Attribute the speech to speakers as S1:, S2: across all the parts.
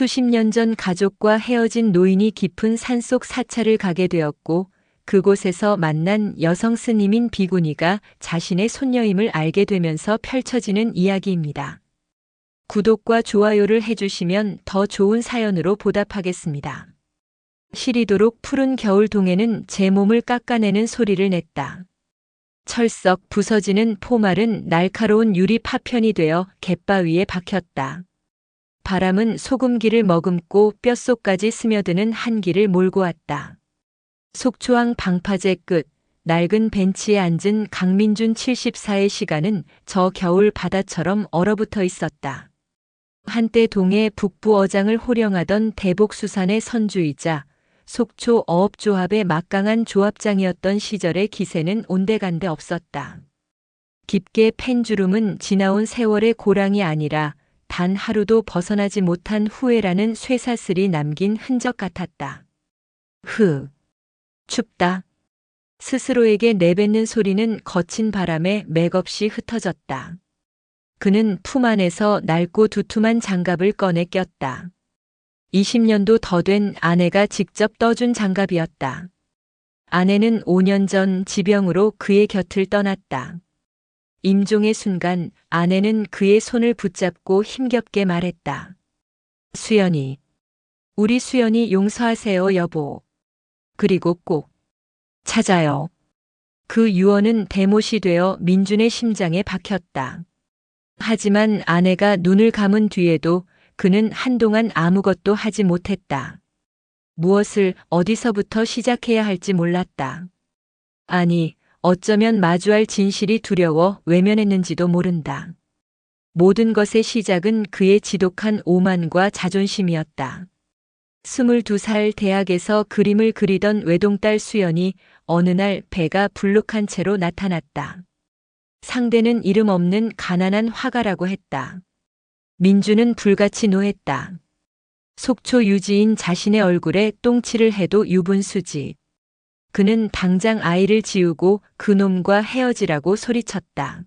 S1: 수십 년 전 가족과 헤어진 노인이 깊은 산속 사찰을 가게 되었고 그곳에서 만난 여성 스님인 비구니가 자신의 손녀임을 알게 되면서 펼쳐지는 이야기입니다. 구독과 좋아요를 해주시면 더 좋은 사연으로 보답하겠습니다. 시리도록 푸른 겨울 동해는 제 몸을 깎아내는 소리를 냈다. 철썩 부서지는 포말은 날카로운 유리 파편이 되어 갯바위에 박혔다. 바람은 소금기를 머금고 뼛속까지 스며드는 한기를 몰고 왔다. 속초항 방파제 끝 낡은 벤치에 앉은 강민준 74의 시간은 저 겨울 바다처럼 얼어붙어 있었다. 한때 동해 북부 어장을 호령하던 대복수산의 선주이자 속초 어업조합의 막강한 조합장이었던 시절의 기세는 온데간데 없었다. 깊게 팬 주름은 지나온 세월의 고랑이 아니라 단 하루도 벗어나지 못한 후회라는 쇠사슬이 남긴 흔적 같았다. 춥다. 스스로에게 내뱉는 소리는 거친 바람에 맥없이 흩어졌다. 그는 품 안에서 낡고 두툼한 장갑을 꺼내 꼈다. 20년도 더 된 아내가 직접 떠준 장갑이었다. 아내는 5년 전 지병으로 그의 곁을 떠났다. 임종의 순간 아내는 그의 손을 붙잡고 힘겹게 말했다. 수연이, 우리 수연이 용서하세요 여보. 그리고 꼭 찾아요. 그 유언은 대못이 되어 민준의 심장에 박혔다. 하지만 아내가 눈을 감은 뒤에도 그는 한동안 아무것도 하지 못했다. 무엇을 어디서부터 시작해야 할지 몰랐다. 아니, 어쩌면 마주할 진실이 두려워 외면했는지도 모른다. 모든 것의 시작은 그의 지독한 오만과 자존심이었다. 22살 대학에서 그림을 그리던 외동딸 수연이 어느 날 배가 불룩한 채로 나타났다. 상대는 이름 없는 가난한 화가라고 했다. 민주는 불같이 노했다. 속초 유지인 자신의 얼굴에 똥칠을 해도 유분수지. 그는 당장 아이를 지우고 그놈과 헤어지라고 소리쳤다.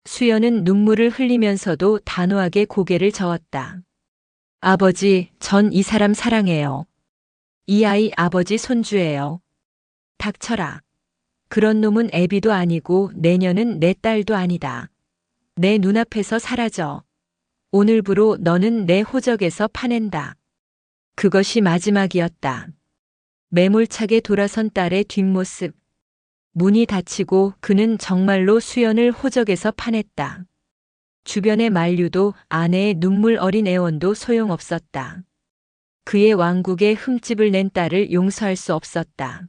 S1: 수연은 눈물을 흘리면서도 단호하게 고개를 저었다. 아버지, 전 이 사람 사랑해요. 이 아이 아버지 손주예요. 닥쳐라. 그런 놈은 애비도 아니고 내년은 내 딸도 아니다. 내 눈앞에서 사라져. 오늘부로 너는 내 호적에서 파낸다. 그것이 마지막이었다. 매몰차게 돌아선 딸의 뒷모습. 문이 닫히고 그는 정말로 수연을 호적에서 파냈다. 주변의 만류도 아내의 눈물 어린 애원도 소용없었다. 그의 왕국에 흠집을 낸 딸을 용서할 수 없었다.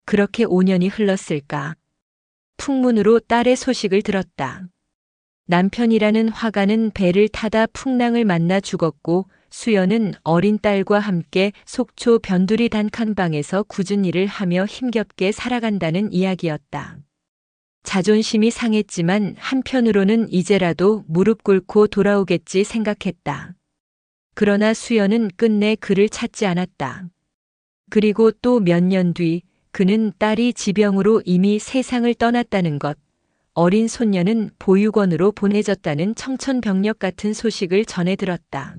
S1: 그렇게 5년이 흘렀을까. 풍문으로 딸의 소식을 들었다. 남편이라는 화가는 배를 타다 풍랑을 만나 죽었고 수연은 어린 딸과 함께 속초 변두리 단칸방에서 굳은 일을 하며 힘겹게 살아간다는 이야기였다. 자존심이 상했지만 한편으로는 이제라도 무릎 꿇고 돌아오겠지 생각했다. 그러나 수연은 끝내 그를 찾지 않았다. 그리고 또 몇 년 뒤 그는 딸이 지병으로 이미 세상을 떠났다는 것, 어린 손녀는 보육원으로 보내졌다는 청천벽력 같은 소식을 전해 들었다.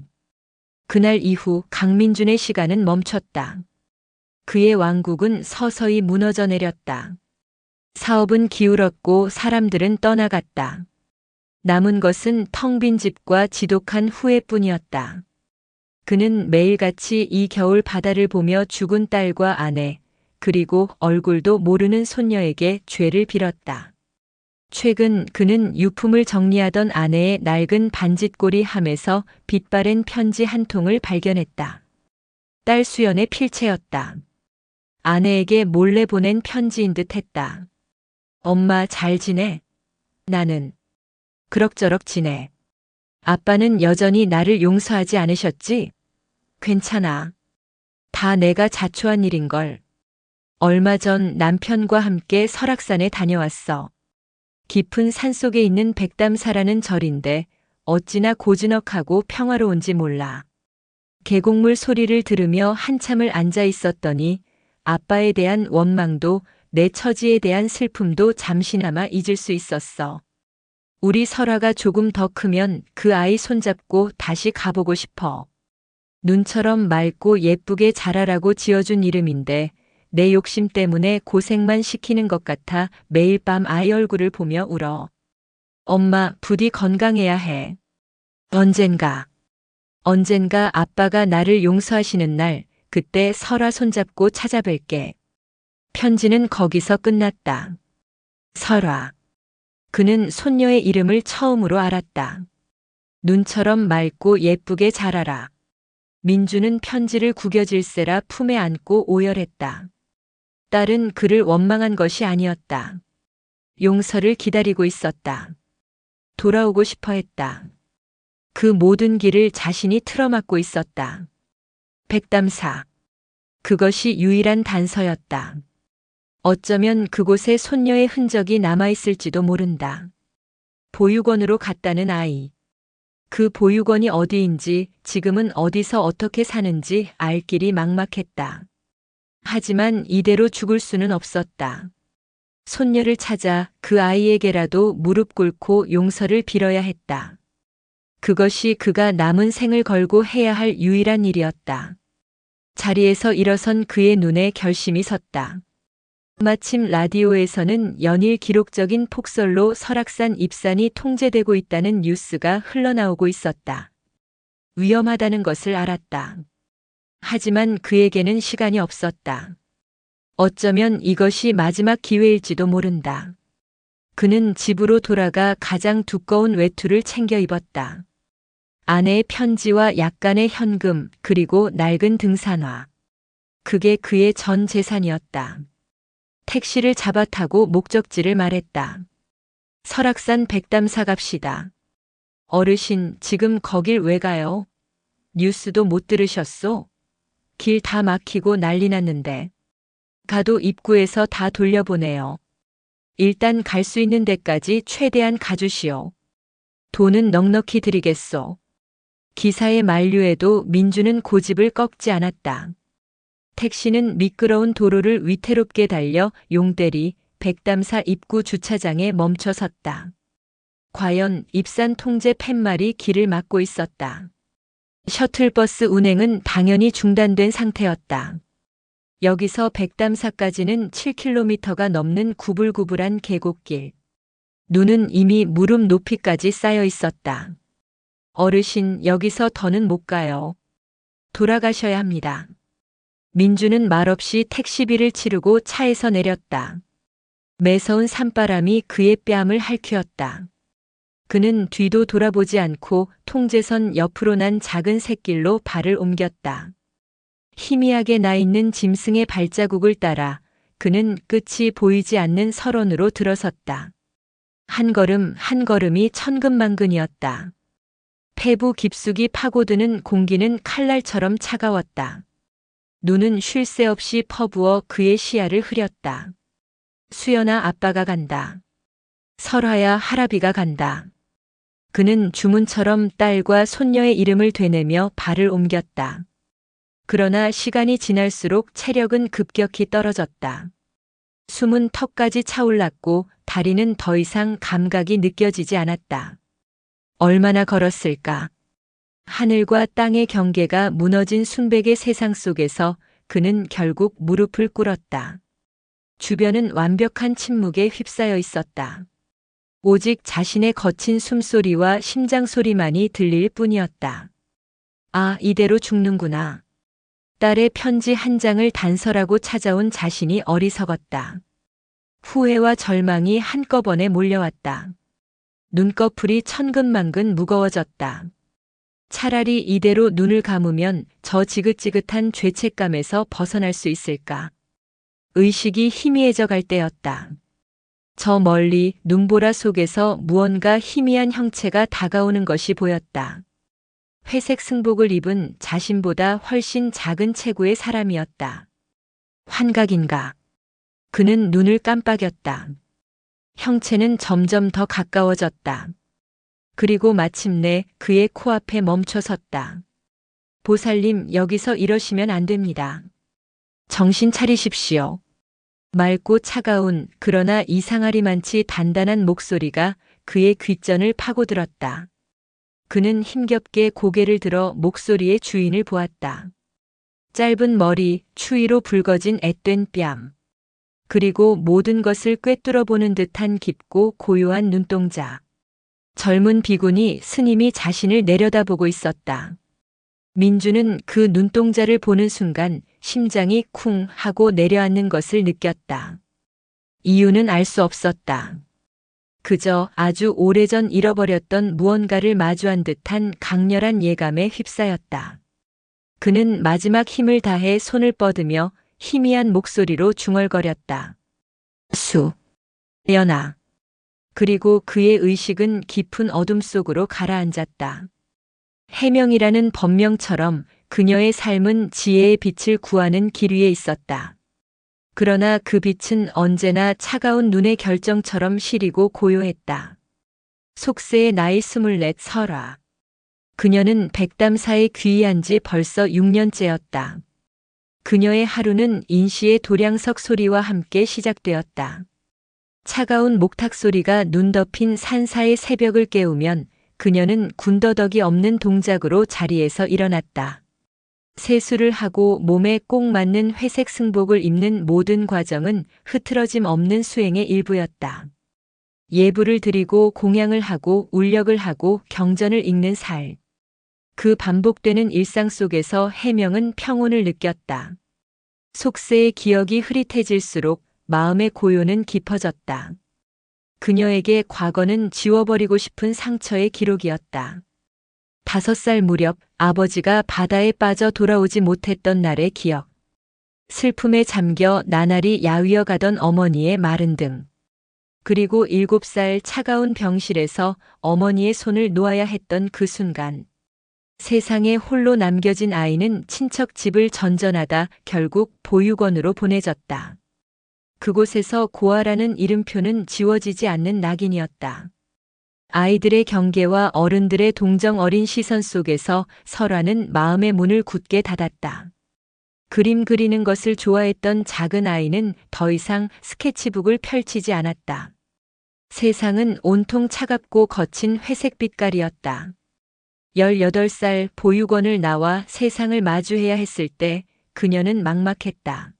S1: 그날 이후 강민준의 시간은 멈췄다. 그의 왕국은 서서히 무너져 내렸다. 사업은 기울었고 사람들은 떠나갔다. 남은 것은 텅 빈 집과 지독한 후회뿐이었다. 그는 매일같이 이 겨울 바다를 보며 죽은 딸과 아내, 그리고 얼굴도 모르는 손녀에게 죄를 빌었다. 최근 그는 유품을 정리하던 아내의 낡은 반짓고리 함에서 빛바랜 편지 한 통을 발견했다. 딸 수연의 필체였다. 아내에게 몰래 보낸 편지인 듯 했다. 엄마 잘 지내? 나는 그럭저럭 지내. 아빠는 여전히 나를 용서하지 않으셨지? 괜찮아. 다 내가 자초한 일인걸. 얼마 전 남편과 함께 설악산에 다녀왔어. 깊은 산속에 있는 백담사라는 절인데 어찌나 고즈넉하고 평화로운지 몰라. 계곡물 소리를 들으며 한참을 앉아 있었더니 아빠에 대한 원망도 내 처지에 대한 슬픔도 잠시나마 잊을 수 있었어. 우리 설아가 조금 더 크면 그 아이 손잡고 다시 가보고 싶어. 눈처럼 맑고 예쁘게 자라라고 지어준 이름인데 내 욕심 때문에 고생만 시키는 것 같아 매일 밤 아이 얼굴을 보며 울어. 엄마, 부디 건강해야 해. 언젠가 아빠가 나를 용서하시는 날, 그때 설아 손잡고 찾아뵐게. 편지는 거기서 끝났다. 설아. 그는 손녀의 이름을 처음으로 알았다. 눈처럼 맑고 예쁘게 자라라. 민주는 편지를 구겨질세라 품에 안고 오열했다. 딸은 그를 원망한 것이 아니었다. 용서를 기다리고 있었다. 돌아오고 싶어 했다. 그 모든 길을 자신이 틀어막고 있었다. 백담사. 그것이 유일한 단서였다. 어쩌면 그곳에 손녀의 흔적이 남아있을지도 모른다. 보육원으로 갔다는 아이. 그 보육원이 어디인지, 지금은 어디서 어떻게 사는지 알 길이 막막했다. 하지만 이대로 죽을 수는 없었다. 손녀를 찾아 그 아이에게라도 무릎 꿇고 용서를 빌어야 했다. 그것이 그가 남은 생을 걸고 해야 할 유일한 일이었다. 자리에서 일어선 그의 눈에 결심이 섰다. 마침 라디오에서는 연일 기록적인 폭설로 설악산 입산이 통제되고 있다는 뉴스가 흘러나오고 있었다. 위험하다는 것을 알았다. 하지만 그에게는 시간이 없었다. 어쩌면 이것이 마지막 기회일지도 모른다. 그는 집으로 돌아가 가장 두꺼운 외투를 챙겨 입었다. 아내의 편지와 약간의 현금, 그리고 낡은 등산화. 그게 그의 전 재산이었다. 택시를 잡아 타고 목적지를 말했다. 설악산 백담사 갑시다. 어르신, 지금 거길 왜 가요? 뉴스도 못 들으셨소? 길 다 막히고 난리 났는데. 가도 입구에서 다 돌려보내요. 일단 갈 수 있는 데까지 최대한 가주시오. 돈은 넉넉히 드리겠소. 기사의 만류에도 민주는 고집을 꺾지 않았다. 택시는 미끄러운 도로를 위태롭게 달려 용대리 백담사 입구 주차장에 멈춰 섰다. 과연 입산 통제 팻말이 길을 막고 있었다. 셔틀버스 운행은 당연히 중단된 상태였다. 여기서 백담사까지는 7km가 넘는 구불구불한 계곡길. 눈은 이미 무릎 높이까지 쌓여 있었다. 어르신, 여기서 더는 못 가요. 돌아가셔야 합니다. 민주는 말없이 택시비를 치르고 차에서 내렸다. 매서운 산바람이 그의 뺨을 핥히었다. 그는 뒤도 돌아보지 않고 통제선 옆으로 난 작은 샛길로 발을 옮겼다. 희미하게 나 있는 짐승의 발자국을 따라 그는 끝이 보이지 않는 설원으로 들어섰다. 한 걸음 한 걸음이 천근만근이었다. 폐부 깊숙이 파고드는 공기는 칼날처럼 차가웠다. 눈은 쉴 새 없이 퍼부어 그의 시야를 흐렸다. 수연아, 아빠가 간다. 설아야, 할아비가 간다. 그는 주문처럼 딸과 손녀의 이름을 되뇌며 발을 옮겼다. 그러나 시간이 지날수록 체력은 급격히 떨어졌다. 숨은 턱까지 차올랐고 다리는 더 이상 감각이 느껴지지 않았다. 얼마나 걸었을까? 하늘과 땅의 경계가 무너진 순백의 세상 속에서 그는 결국 무릎을 꿇었다. 주변은 완벽한 침묵에 휩싸여 있었다. 오직 자신의 거친 숨소리와 심장 소리만이 들릴 뿐이었다. 아, 이대로 죽는구나. 딸의 편지 한 장을 단서라고 찾아온 자신이 어리석었다. 후회와 절망이 한꺼번에 몰려왔다. 눈꺼풀이 천근만근 무거워졌다. 차라리 이대로 눈을 감으면 저 지긋지긋한 죄책감에서 벗어날 수 있을까? 의식이 희미해져 갈 때였다. 저 멀리 눈보라 속에서 무언가 희미한 형체가 다가오는 것이 보였다. 회색 승복을 입은 자신보다 훨씬 작은 체구의 사람이었다. 환각인가? 그는 눈을 깜빡였다. 형체는 점점 더 가까워졌다. 그리고 마침내 그의 코앞에 멈춰 섰다. 보살님, 여기서 이러시면 안 됩니다. 정신 차리십시오. 맑고 차가운 그러나 이상하리만치 단단한 목소리가 그의 귓전을 파고들었다. 그는 힘겹게 고개를 들어 목소리의 주인을 보았다. 짧은 머리, 추위로 붉어진 앳된 뺨. 그리고 모든 것을 꿰뚫어 보는 듯한 깊고 고요한 눈동자. 젊은 비군이 스님이 자신을 내려다보고 있었다. 민주는 그 눈동자를 보는 순간 심장이 쿵 하고 내려앉는 것을 느꼈다. 이유는 알 수 없었다. 그저 아주 오래전 잃어버렸던 무언가를 마주한 듯한 강렬한 예감에 휩싸였다. 그는 마지막 힘을 다해 손을 뻗으며 희미한 목소리로 중얼거렸다. 연아. 그리고 그의 의식은 깊은 어둠 속으로 가라앉았다. 해명이라는 법명처럼 그녀의 삶은 지혜의 빛을 구하는 길 위에 있었다. 그러나 그 빛은 언제나 차가운 눈의 결정처럼 시리고 고요했다. 속세의 나이 24 설아. 그녀는 백담사에 귀의한 지 벌써 6년째였다. 그녀의 하루는 인시의 도량석 소리와 함께 시작되었다. 차가운 목탁 소리가 눈 덮인 산사의 새벽을 깨우면 그녀는 군더더기 없는 동작으로 자리에서 일어났다. 세수를 하고 몸에 꼭 맞는 회색 승복을 입는 모든 과정은 흐트러짐 없는 수행의 일부였다. 예불을 드리고 공양을 하고 울력을 하고 경전을 읽는 살. 그 반복되는 일상 속에서 해명은 평온을 느꼈다. 속세의 기억이 흐릿해질수록 마음의 고요는 깊어졌다. 그녀에게 과거는 지워버리고 싶은 상처의 기록이었다. 5살 무렵 아버지가 바다에 빠져 돌아오지 못했던 날의 기억. 슬픔에 잠겨 나날이 야위어 가던 어머니의 마른 등. 그리고 7살 차가운 병실에서 어머니의 손을 놓아야 했던 그 순간. 세상에 홀로 남겨진 아이는 친척 집을 전전하다 결국 보육원으로 보내졌다. 그곳에서 고아라는 이름표는 지워지지 않는 낙인이었다. 아이들의 경계와 어른들의 동정 어린 시선 속에서 설화는 마음의 문을 굳게 닫았다. 그림 그리는 것을 좋아했던 작은 아이는 더 이상 스케치북을 펼치지 않았다. 세상은 온통 차갑고 거친 회색 빛깔이었다. 18살 보육원을 나와 세상을 마주해야 했을 때 그녀는 막막했다.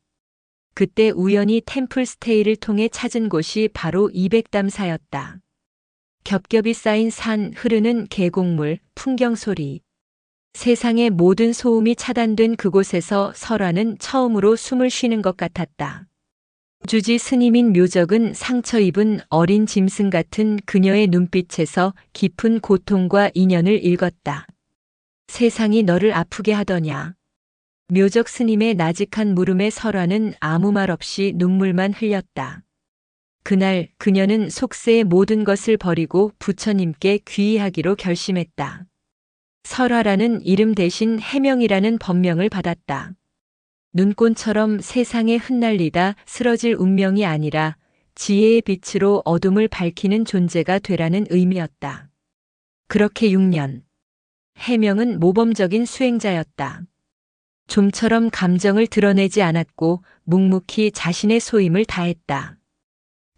S1: 그때 우연히 템플스테이를 통해 찾은 곳이 바로 200담사였다. 겹겹이 쌓인 산, 흐르는 계곡물, 풍경 소리. 세상의 모든 소음이 차단된 그곳에서 설화는 처음으로 숨을 쉬는 것 같았다. 주지 스님인 묘적은 상처 입은 어린 짐승 같은 그녀의 눈빛에서 깊은 고통과 인연을 읽었다. 세상이 너를 아프게 하더냐. 묘적 스님의 나직한 물음에 설화는 아무 말 없이 눈물만 흘렸다. 그날 그녀는 속세의 모든 것을 버리고 부처님께 귀의하기로 결심했다. 설화라는 이름 대신 해명이라는 법명을 받았다. 눈꽃처럼 세상에 흩날리다 쓰러질 운명이 아니라 지혜의 빛으로 어둠을 밝히는 존재가 되라는 의미였다. 그렇게 6년. 해명은 모범적인 수행자였다. 좀처럼 감정을 드러내지 않았고 묵묵히 자신의 소임을 다했다.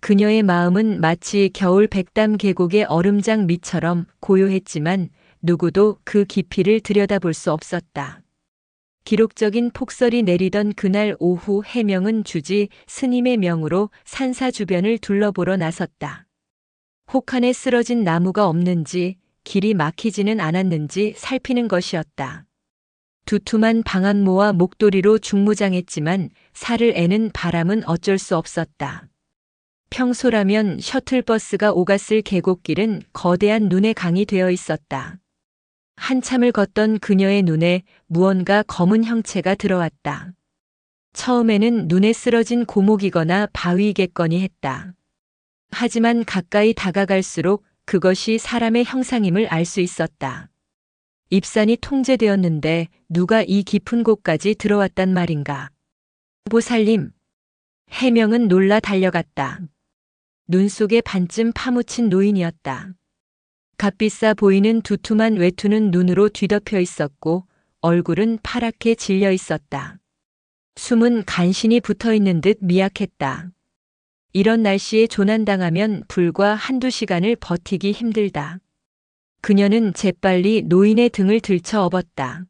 S1: 그녀의 마음은 마치 겨울 백담 계곡의 얼음장 밑처럼 고요했지만 누구도 그 깊이를 들여다볼 수 없었다. 기록적인 폭설이 내리던 그날 오후 해명은 주지 스님의 명으로 산사 주변을 둘러보러 나섰다. 혹한에 쓰러진 나무가 없는지 길이 막히지는 않았는지 살피는 것이었다. 두툼한 방한모와 목도리로 중무장했지만 살을 애는 바람은 어쩔 수 없었다. 평소라면 셔틀버스가 오갔을 계곡길은 거대한 눈의 강이 되어 있었다. 한참을 걷던 그녀의 눈에 무언가 검은 형체가 들어왔다. 처음에는 눈에 쓰러진 고목이거나 바위겠거니 했다. 하지만 가까이 다가갈수록 그것이 사람의 형상임을 알 수 있었다. 입산이 통제되었는데 누가 이 깊은 곳까지 들어왔단 말인가. 보살님. 해명은 놀라 달려갔다. 눈 속에 반쯤 파묻힌 노인이었다. 값비싸 보이는 두툼한 외투는 눈으로 뒤덮여 있었고 얼굴은 파랗게 질려 있었다. 숨은 간신히 붙어 있는 듯 미약했다. 이런 날씨에 조난당하면 불과 한두 시간을 버티기 힘들다. 그녀는 재빨리 노인의 등을 들쳐 업었다.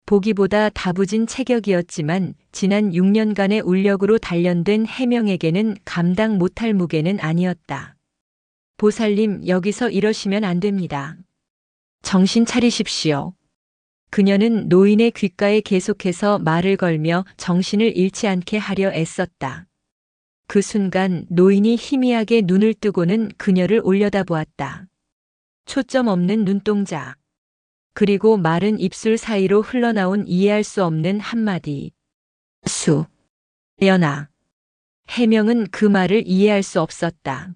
S1: 보기보다 다부진 체격이었지만 지난 6년간의 울력으로 단련된 해명에게는 감당 못할 무게는 아니었다. 보살님, 여기서 이러시면 안 됩니다. 정신 차리십시오. 그녀는 노인의 귓가에 계속해서 말을 걸며 정신을 잃지 않게 하려 애썼다. 그 순간 노인이 희미하게 눈을 뜨고는 그녀를 올려다보았다. 초점 없는 눈동자. 그리고 마른 입술 사이로 흘러나온 이해할 수 없는 한마디. 연아. 해명은 그 말을 이해할 수 없었다.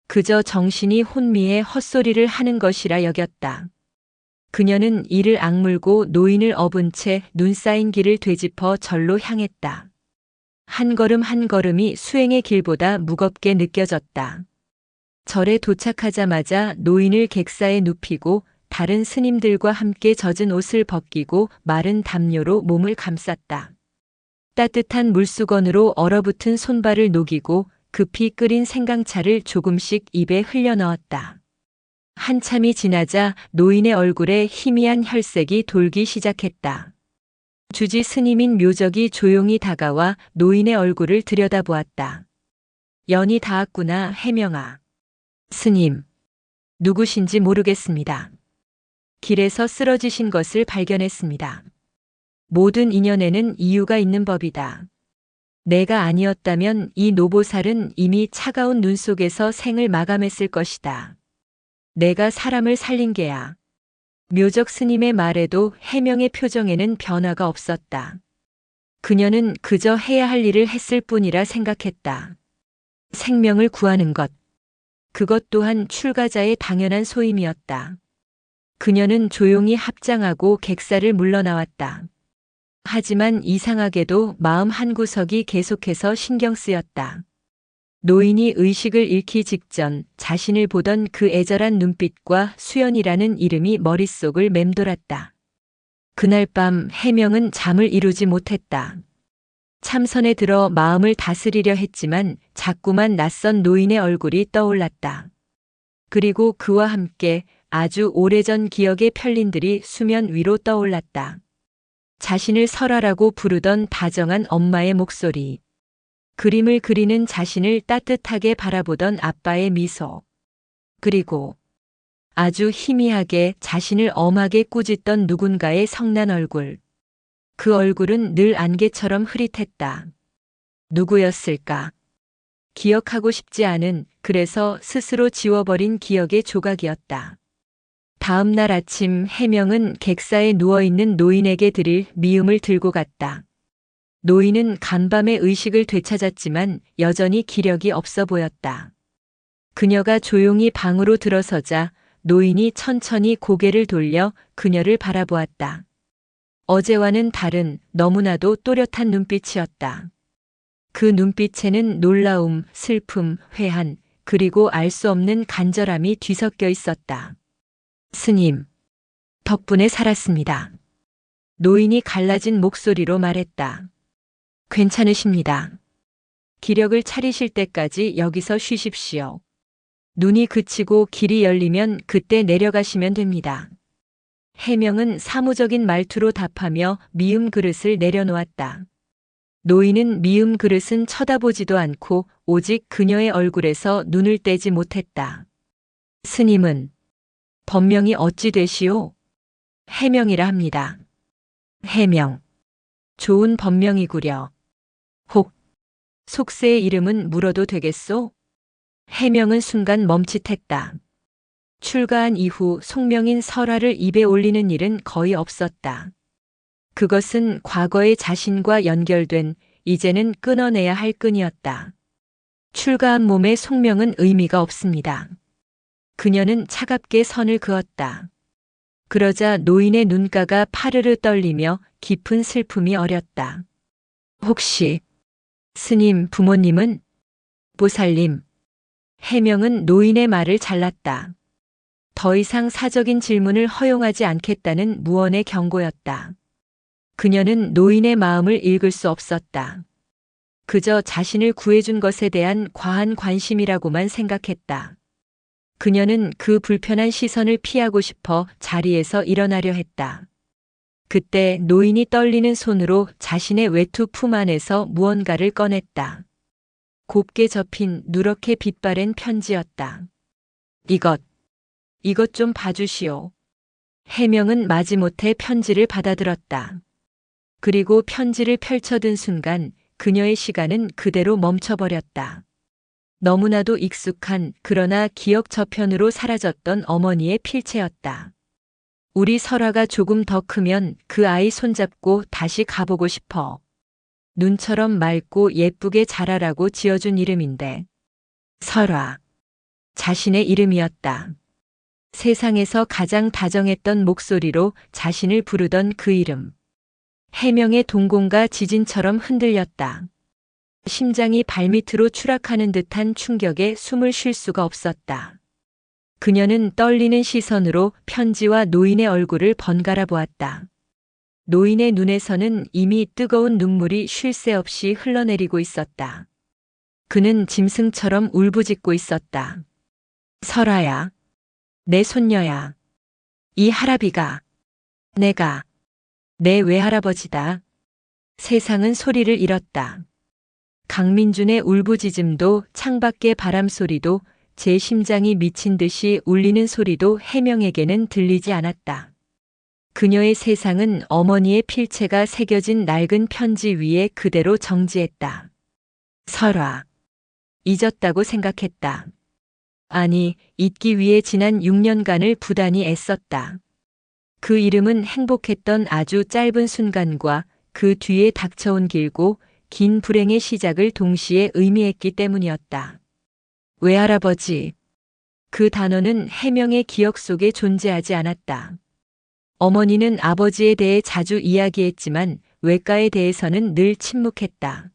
S1: 그저 정신이 혼미해 헛소리를 하는 것이라 여겼다. 그녀는 이를 악물고 노인을 업은 채 눈 쌓인 길을 되짚어 절로 향했다. 한 걸음 한 걸음이 수행의 길보다 무겁게 느껴졌다. 절에 도착하자마자 노인을 객사에 눕히고 다른 스님들과 함께 젖은 옷을 벗기고 마른 담요로 몸을 감쌌다. 따뜻한 물수건으로 얼어붙은 손발을 녹이고 급히 끓인 생강차를 조금씩 입에 흘려 넣었다. 한참이 지나자 노인의 얼굴에 희미한 혈색이 돌기 시작했다. 주지 스님인 묘적이 조용히 다가와 노인의 얼굴을 들여다보았다. 연이 닿았구나, 해명아. 스님, 누구신지 모르겠습니다. 길에서 쓰러지신 것을 발견했습니다. 모든 인연에는 이유가 있는 법이다. 내가 아니었다면 이 노보살은 이미 차가운 눈 속에서 생을 마감했을 것이다. 내가 사람을 살린 게야. 묘적 스님의 말에도 해명의 표정에는 변화가 없었다. 그녀는 그저 해야 할 일을 했을 뿐이라 생각했다. 생명을 구하는 것. 그것 또한 출가자의 당연한 소임이었다. 그녀는 조용히 합장하고 객사를 물러나왔다. 하지만 이상하게도 마음 한구석이 계속해서 신경 쓰였다. 노인이 의식을 잃기 직전 자신을 보던 그 애절한 눈빛과 수연이라는 이름이 머릿속을 맴돌았다. 그날 밤 해명은 잠을 이루지 못했다. 참선에 들어 마음을 다스리려 했지만 자꾸만 낯선 노인의 얼굴이 떠올랐다. 그리고 그와 함께 아주 오래전 기억의 편린들이 수면 위로 떠올랐다. 자신을 설아라고 부르던 다정한 엄마의 목소리. 그림을 그리는 자신을 따뜻하게 바라보던 아빠의 미소. 그리고 아주 희미하게 자신을 엄하게 꾸짖던 누군가의 성난 얼굴. 그 얼굴은 늘 안개처럼 흐릿했다. 누구였을까? 기억하고 싶지 않은, 그래서 스스로 지워버린 기억의 조각이었다. 다음 날 아침 해명은 객사에 누워있는 노인에게 드릴 미음을 들고 갔다. 노인은 간밤에 의식을 되찾았지만 여전히 기력이 없어 보였다. 그녀가 조용히 방으로 들어서자 노인이 천천히 고개를 돌려 그녀를 바라보았다. 어제와는 다른 너무나도 또렷한 눈빛이었다. 그 눈빛에는 놀라움, 슬픔, 회한, 그리고 알 수 없는 간절함이 뒤섞여 있었다. 스님, 덕분에 살았습니다. 노인이 갈라진 목소리로 말했다. 괜찮으십니다. 기력을 차리실 때까지 여기서 쉬십시오. 눈이 그치고 길이 열리면 그때 내려가시면 됩니다. 해명은 사무적인 말투로 답하며 미음 그릇을 내려놓았다. 노인은 미음 그릇은 쳐다보지도 않고 오직 그녀의 얼굴에서 눈을 떼지 못했다. 스님은 법명이 어찌 되시오? 해명이라 합니다. 해명. 좋은 법명이구려. 혹, 속세의 이름은 물어도 되겠소? 해명은 순간 멈칫했다. 출가한 이후 속명인 설아를 입에 올리는 일은 거의 없었다. 그것은 과거의 자신과 연결된 이제는 끊어내야 할 끈이었다. 출가한 몸의 속명은 의미가 없습니다. 그녀는 차갑게 선을 그었다. 그러자 노인의 눈가가 파르르 떨리며 깊은 슬픔이 어렸다. 혹시 스님 부모님은? 보살님. 해명은 노인의 말을 잘랐다. 더 이상 사적인 질문을 허용하지 않겠다는 무언의 경고였다. 그녀는 노인의 마음을 읽을 수 없었다. 그저 자신을 구해준 것에 대한 과한 관심이라고만 생각했다. 그녀는 그 불편한 시선을 피하고 싶어 자리에서 일어나려 했다. 그때 노인이 떨리는 손으로 자신의 외투 품 안에서 무언가를 꺼냈다. 곱게 접힌 누렇게 빛바랜 편지였다. 이것 좀 봐주시오. 해명은 마지못해 편지를 받아들었다. 그리고 편지를 펼쳐든 순간 그녀의 시간은 그대로 멈춰버렸다. 너무나도 익숙한 그러나 기억 저편으로 사라졌던 어머니의 필체였다. 우리 설아가 조금 더 크면 그 아이 손잡고 다시 가보고 싶어. 눈처럼 맑고 예쁘게 자라라고 지어준 이름인데. 설아. 자신의 이름이었다. 세상에서 가장 다정했던 목소리로 자신을 부르던 그 이름. 해명의 동공과 지진처럼 흔들렸다. 심장이 발밑으로 추락하는 듯한 충격에 숨을 쉴 수가 없었다. 그녀는 떨리는 시선으로 편지와 노인의 얼굴을 번갈아 보았다. 노인의 눈에서는 이미 뜨거운 눈물이 쉴 새 없이 흘러내리고 있었다. 그는 짐승처럼 울부짖고 있었다. 설아야, 내 손녀야. 이 할아비가 내 외할아버지다. 세상은 소리를 잃었다. 강민준의 울부짖음도 창밖의 바람소리도 제 심장이 미친 듯이 울리는 소리도 해명에게는 들리지 않았다. 그녀의 세상은 어머니의 필체가 새겨진 낡은 편지 위에 그대로 정지했다. 설아. 잊었다고 생각했다. 아니, 잊기 위해 지난 6년간을 부단히 애썼다. 그 이름은 행복했던 아주 짧은 순간과 그 뒤에 닥쳐온 길고 긴 불행의 시작을 동시에 의미했기 때문이었다. 외할아버지. 그 단어는 해명의 기억 속에 존재하지 않았다. 어머니는 아버지에 대해 자주 이야기했지만 외가에 대해서는 늘 침묵했다.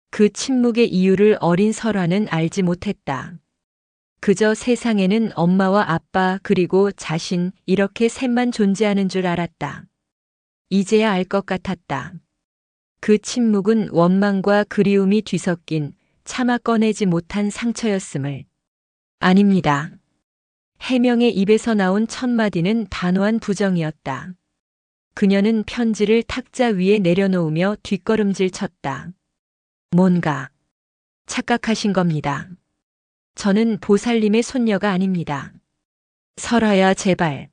S1: 그 침묵의 이유를 어린 설아는 알지 못했다. 그저 세상에는 엄마와 아빠 그리고 자신 이렇게 셋만 존재하는 줄 알았다. 이제야 알 것 같았다. 그 침묵은 원망과 그리움이 뒤섞인 차마 꺼내지 못한 상처였음을. 아닙니다. 해명의 입에서 나온 첫 마디는 단호한 부정이었다. 그녀는 편지를 탁자 위에 내려놓으며 뒷걸음질 쳤다. 뭔가 착각하신 겁니다. 저는 보살님의 손녀가 아닙니다. 설아야, 제발.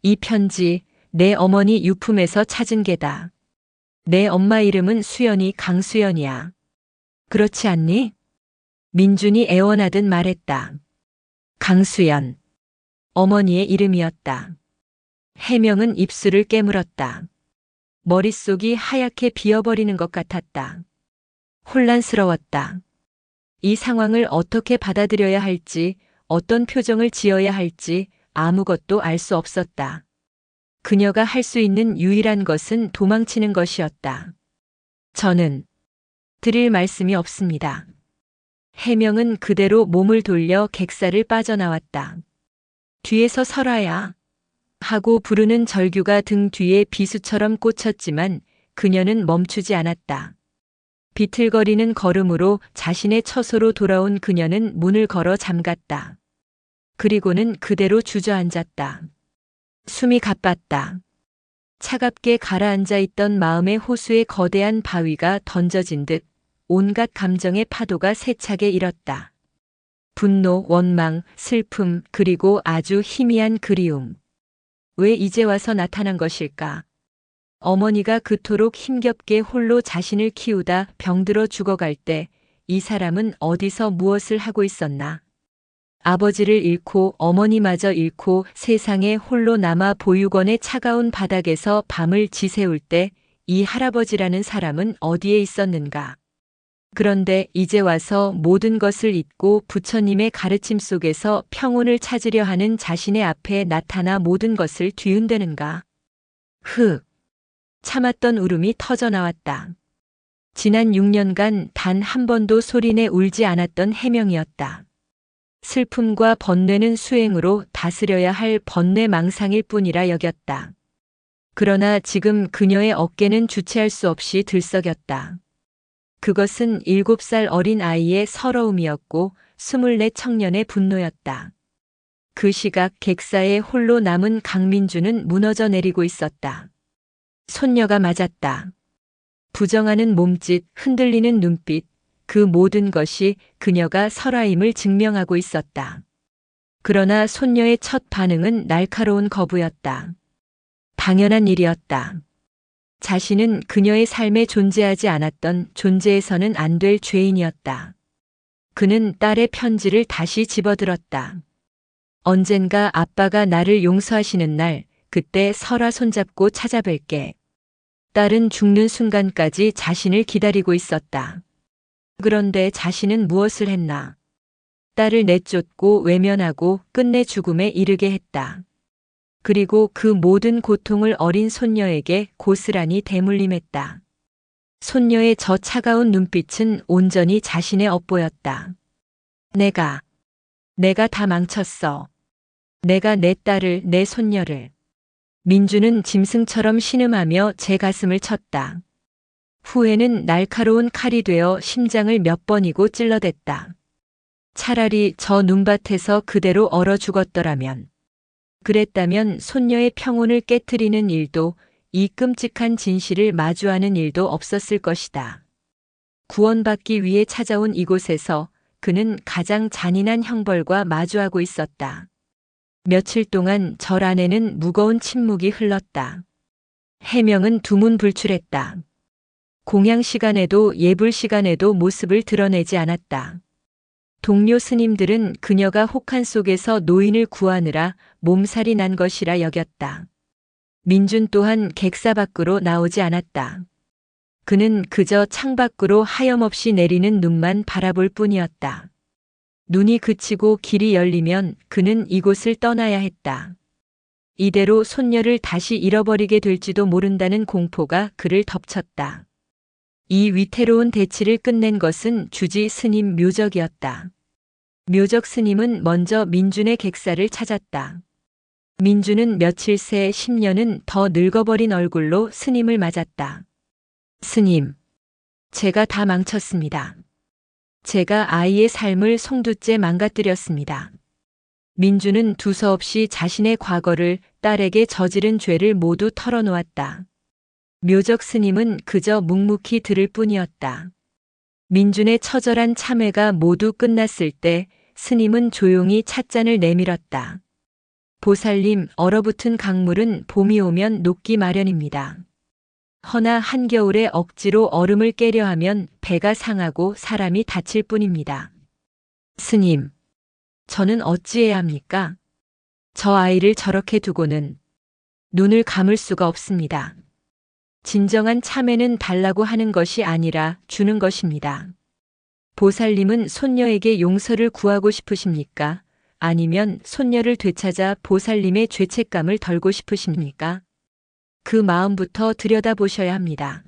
S1: 이 편지 내 어머니 유품에서 찾은 게다. 내 엄마 이름은 수연이 강수연이야. 그렇지 않니? 민준이 애원하듯 말했다. 강수연. 어머니의 이름이었다. 해명은 입술을 깨물었다. 머릿속이 하얗게 비어버리는 것 같았다. 혼란스러웠다. 이 상황을 어떻게 받아들여야 할지, 어떤 표정을 지어야 할지 아무것도 알 수 없었다. 그녀가 할 수 있는 유일한 것은 도망치는 것이었다. 저는 드릴 말씀이 없습니다. 해명은 그대로 몸을 돌려 객사를 빠져나왔다. 뒤에서 설아야 하고 부르는 절규가 등 뒤에 비수처럼 꽂혔지만 그녀는 멈추지 않았다. 비틀거리는 걸음으로 자신의 처소로 돌아온 그녀는 문을 걸어 잠갔다. 그리고는 그대로 주저앉았다. 숨이 가빴다. 차갑게 가라앉아 있던 마음의 호수에 거대한 바위가 던져진 듯 온갖 감정의 파도가 세차게 일었다. 분노, 원망, 슬픔, 그리고 아주 희미한 그리움. 왜 이제 와서 나타난 것일까? 어머니가 그토록 힘겹게 홀로 자신을 키우다 병들어 죽어갈 때 이 사람은 어디서 무엇을 하고 있었나? 아버지를 잃고 어머니마저 잃고 세상에 홀로 남아 보육원의 차가운 바닥에서 밤을 지새울 때 이 할아버지라는 사람은 어디에 있었는가? 그런데 이제 와서 모든 것을 잊고 부처님의 가르침 속에서 평온을 찾으려 하는 자신의 앞에 나타나 모든 것을 뒤흔드는가? 참았던 울음이 터져 나왔다. 지난 6년간 단 한 번도 소리내 울지 않았던 해명이었다. 슬픔과 번뇌는 수행으로 다스려야 할 번뇌 망상일 뿐이라 여겼다. 그러나 지금 그녀의 어깨는 주체할 수 없이 들썩였다. 그것은 7살 어린 아이의 서러움이었고 24 청년의 분노였다. 그 시각 객사에 홀로 남은 강민주는 무너져 내리고 있었다. 손녀가 맞았다. 부정하는 몸짓, 흔들리는 눈빛, 그 모든 것이 그녀가 설아임을 증명하고 있었다. 그러나 손녀의 첫 반응은 날카로운 거부였다. 당연한 일이었다. 자신은 그녀의 삶에 존재하지 않았던, 존재해서는 안 될 죄인이었다. 그는 딸의 편지를 다시 집어들었다. 언젠가 아빠가 나를 용서하시는 날, 그때 설아 손잡고 찾아뵐게. 딸은 죽는 순간까지 자신을 기다리고 있었다. 그런데 자신은 무엇을 했나? 딸을 내쫓고 외면하고 끝내 죽음에 이르게 했다. 그리고 그 모든 고통을 어린 손녀에게 고스란히 대물림했다. 손녀의 저 차가운 눈빛은 온전히 자신의 업보였다. 내가 다 망쳤어. 내가 내 딸을, 내 손녀를. 민주는 짐승처럼 신음하며 제 가슴을 쳤다. 후에는 날카로운 칼이 되어 심장을 몇 번이고 찔러댔다. 차라리 저 눈밭에서 그대로 얼어 죽었더라면. 그랬다면 손녀의 평온을 깨트리는 일도, 이 끔찍한 진실을 마주하는 일도 없었을 것이다. 구원받기 위해 찾아온 이곳에서 그는 가장 잔인한 형벌과 마주하고 있었다. 며칠 동안 절 안에는 무거운 침묵이 흘렀다. 해명은 두문불출했다. 공양 시간에도 예불 시간에도 모습을 드러내지 않았다. 동료 스님들은 그녀가 혹한 속에서 노인을 구하느라 몸살이 난 것이라 여겼다. 민준 또한 객사 밖으로 나오지 않았다. 그는 그저 창밖으로 하염없이 내리는 눈만 바라볼 뿐이었다. 눈이 그치고 길이 열리면 그는 이곳을 떠나야 했다. 이대로 손녀를 다시 잃어버리게 될지도 모른다는 공포가 그를 덮쳤다. 이 위태로운 대치를 끝낸 것은 주지 스님 묘적이었다. 묘적 스님은 먼저 민준의 객사를 찾았다. 민준은 며칠 새 10년은 더 늙어버린 얼굴로 스님을 맞았다. 스님, 제가 다 망쳤습니다. 제가 아이의 삶을 송두째 망가뜨렸습니다. 민주는 두서없이 자신의 과거를, 딸에게 저지른 죄를 모두 털어놓았다. 묘적 스님은 그저 묵묵히 들을 뿐이었다. 민준의 처절한 참회가 모두 끝났을 때 스님은 조용히 찻잔을 내밀었다. 보살님, 얼어붙은 강물은 봄이 오면 녹기 마련입니다. 허나 한겨울에 억지로 얼음을 깨려 하면 배가 상하고 사람이 다칠 뿐입니다. 스님, 저는 어찌해야 합니까? 저 아이를 저렇게 두고는 눈을 감을 수가 없습니다. 진정한 참회는 달라고 하는 것이 아니라 주는 것입니다. 보살님은 손녀에게 용서를 구하고 싶으십니까? 아니면 손녀를 되찾아 보살님의 죄책감을 덜고 싶으십니까? 그 마음부터 들여다보셔야 합니다.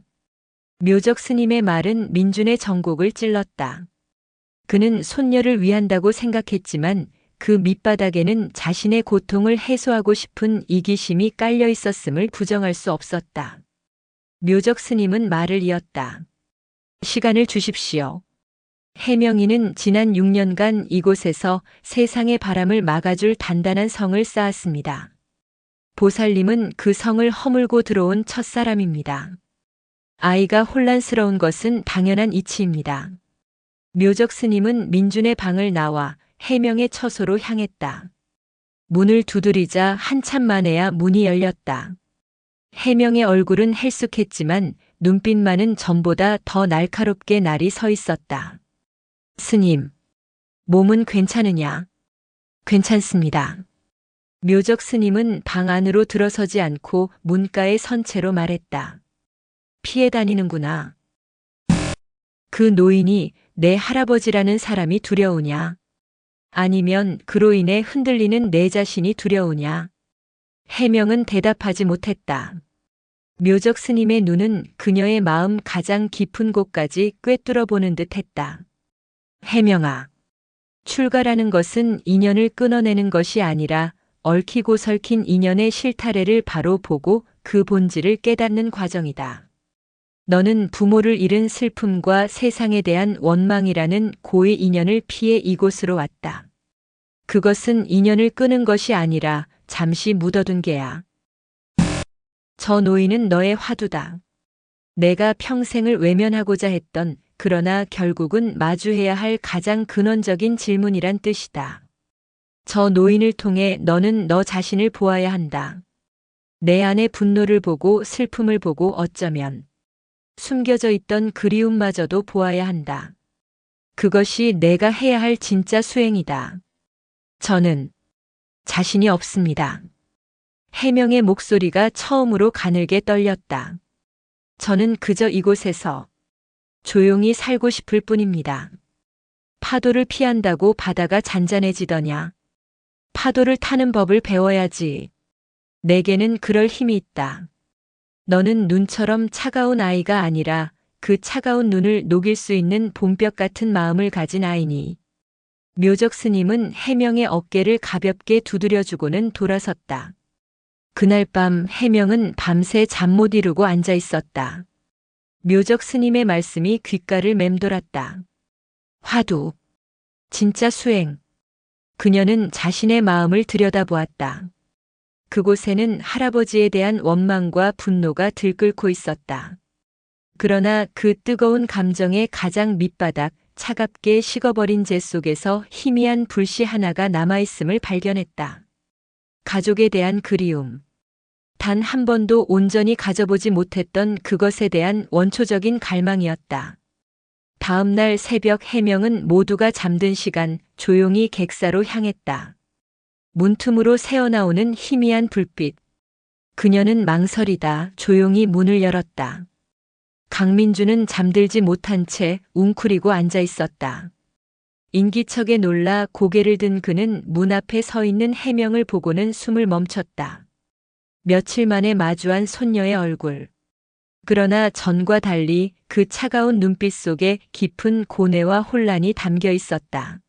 S1: 묘적 스님의 말은 민준의 정곡을 찔렀다. 그는 손녀를 위한다고 생각했지만 그 밑바닥에는 자신의 고통을 해소하고 싶은 이기심이 깔려 있었음을 부정할 수 없었다. 묘적 스님은 말을 이었다. 시간을 주십시오. 해명이는 지난 6년간 이곳에서 세상의 바람을 막아줄 단단한 성을 쌓았습니다. 보살님은 그 성을 허물고 들어온 첫사람입니다. 아이가 혼란스러운 것은 당연한 이치입니다. 묘적 스님은 민준의 방을 나와 해명의 처소로 향했다. 문을 두드리자 한참 만에야 문이 열렸다. 해명의 얼굴은 헬쑥했지만 눈빛만은 전보다 더 날카롭게 날이 서 있었다. 스님, 몸은 괜찮으냐? 괜찮습니다. 묘적 스님은 방 안으로 들어서지 않고 문가에 선 채로 말했다. 피해 다니는구나. 그 노인이 내 할아버지라는 사람이 두려우냐? 아니면 그로 인해 흔들리는 내 자신이 두려우냐? 해명은 대답하지 못했다. 묘적 스님의 눈은 그녀의 마음 가장 깊은 곳까지 꿰뚫어 보는 듯 했다. 해명아, 출가라는 것은 인연을 끊어내는 것이 아니라 얽히고 설킨 인연의 실타래를 바로 보고 그 본질을 깨닫는 과정이다. 너는 부모를 잃은 슬픔과 세상에 대한 원망이라는 고의 인연을 피해 이곳으로 왔다. 그것은 인연을 끄는 것이 아니라 잠시 묻어둔 게야. 저 노인은 너의 화두다. 내가 평생을 외면하고자 했던, 그러나 결국은 마주해야 할 가장 근원적인 질문이란 뜻이다. 저 노인을 통해 너는 너 자신을 보아야 한다. 내 안의 분노를 보고 슬픔을 보고 어쩌면 숨겨져 있던 그리움마저도 보아야 한다. 그것이 내가 해야 할 진짜 수행이다. 저는 자신이 없습니다. 해명의 목소리가 처음으로 가늘게 떨렸다. 저는 그저 이곳에서 조용히 살고 싶을 뿐입니다. 파도를 피한다고 바다가 잔잔해지더냐. 파도를 타는 법을 배워야지. 내게는 그럴 힘이 있다. 너는 눈처럼 차가운 아이가 아니라 그 차가운 눈을 녹일 수 있는 봄볕 같은 마음을 가진 아이니. 묘적 스님은 해명의 어깨를 가볍게 두드려주고는 돌아섰다. 그날 밤 해명은 밤새 잠 못 이루고 앉아 있었다. 묘적 스님의 말씀이 귓가를 맴돌았다. 화두. 진짜 수행. 그녀는 자신의 마음을 들여다보았다. 그곳에는 할아버지에 대한 원망과 분노가 들끓고 있었다. 그러나 그 뜨거운 감정의 가장 밑바닥, 차갑게 식어버린 재 속에서 희미한 불씨 하나가 남아있음을 발견했다. 가족에 대한 그리움. 단 한 번도 온전히 가져보지 못했던 그것에 대한 원초적인 갈망이었다. 다음 날 새벽 해명은 모두가 잠든 시간 조용히 객사로 향했다. 문틈으로 새어나오는 희미한 불빛. 그녀는 망설이다 조용히 문을 열었다. 강민주는 잠들지 못한 채 웅크리고 앉아 있었다. 인기척에 놀라 고개를 든 그는 문 앞에 서 있는 해명을 보고는 숨을 멈췄다. 며칠 만에 마주한 손녀의 얼굴. 그러나 전과 달리 그 차가운 눈빛 속에 깊은 고뇌와 혼란이 담겨 있었다.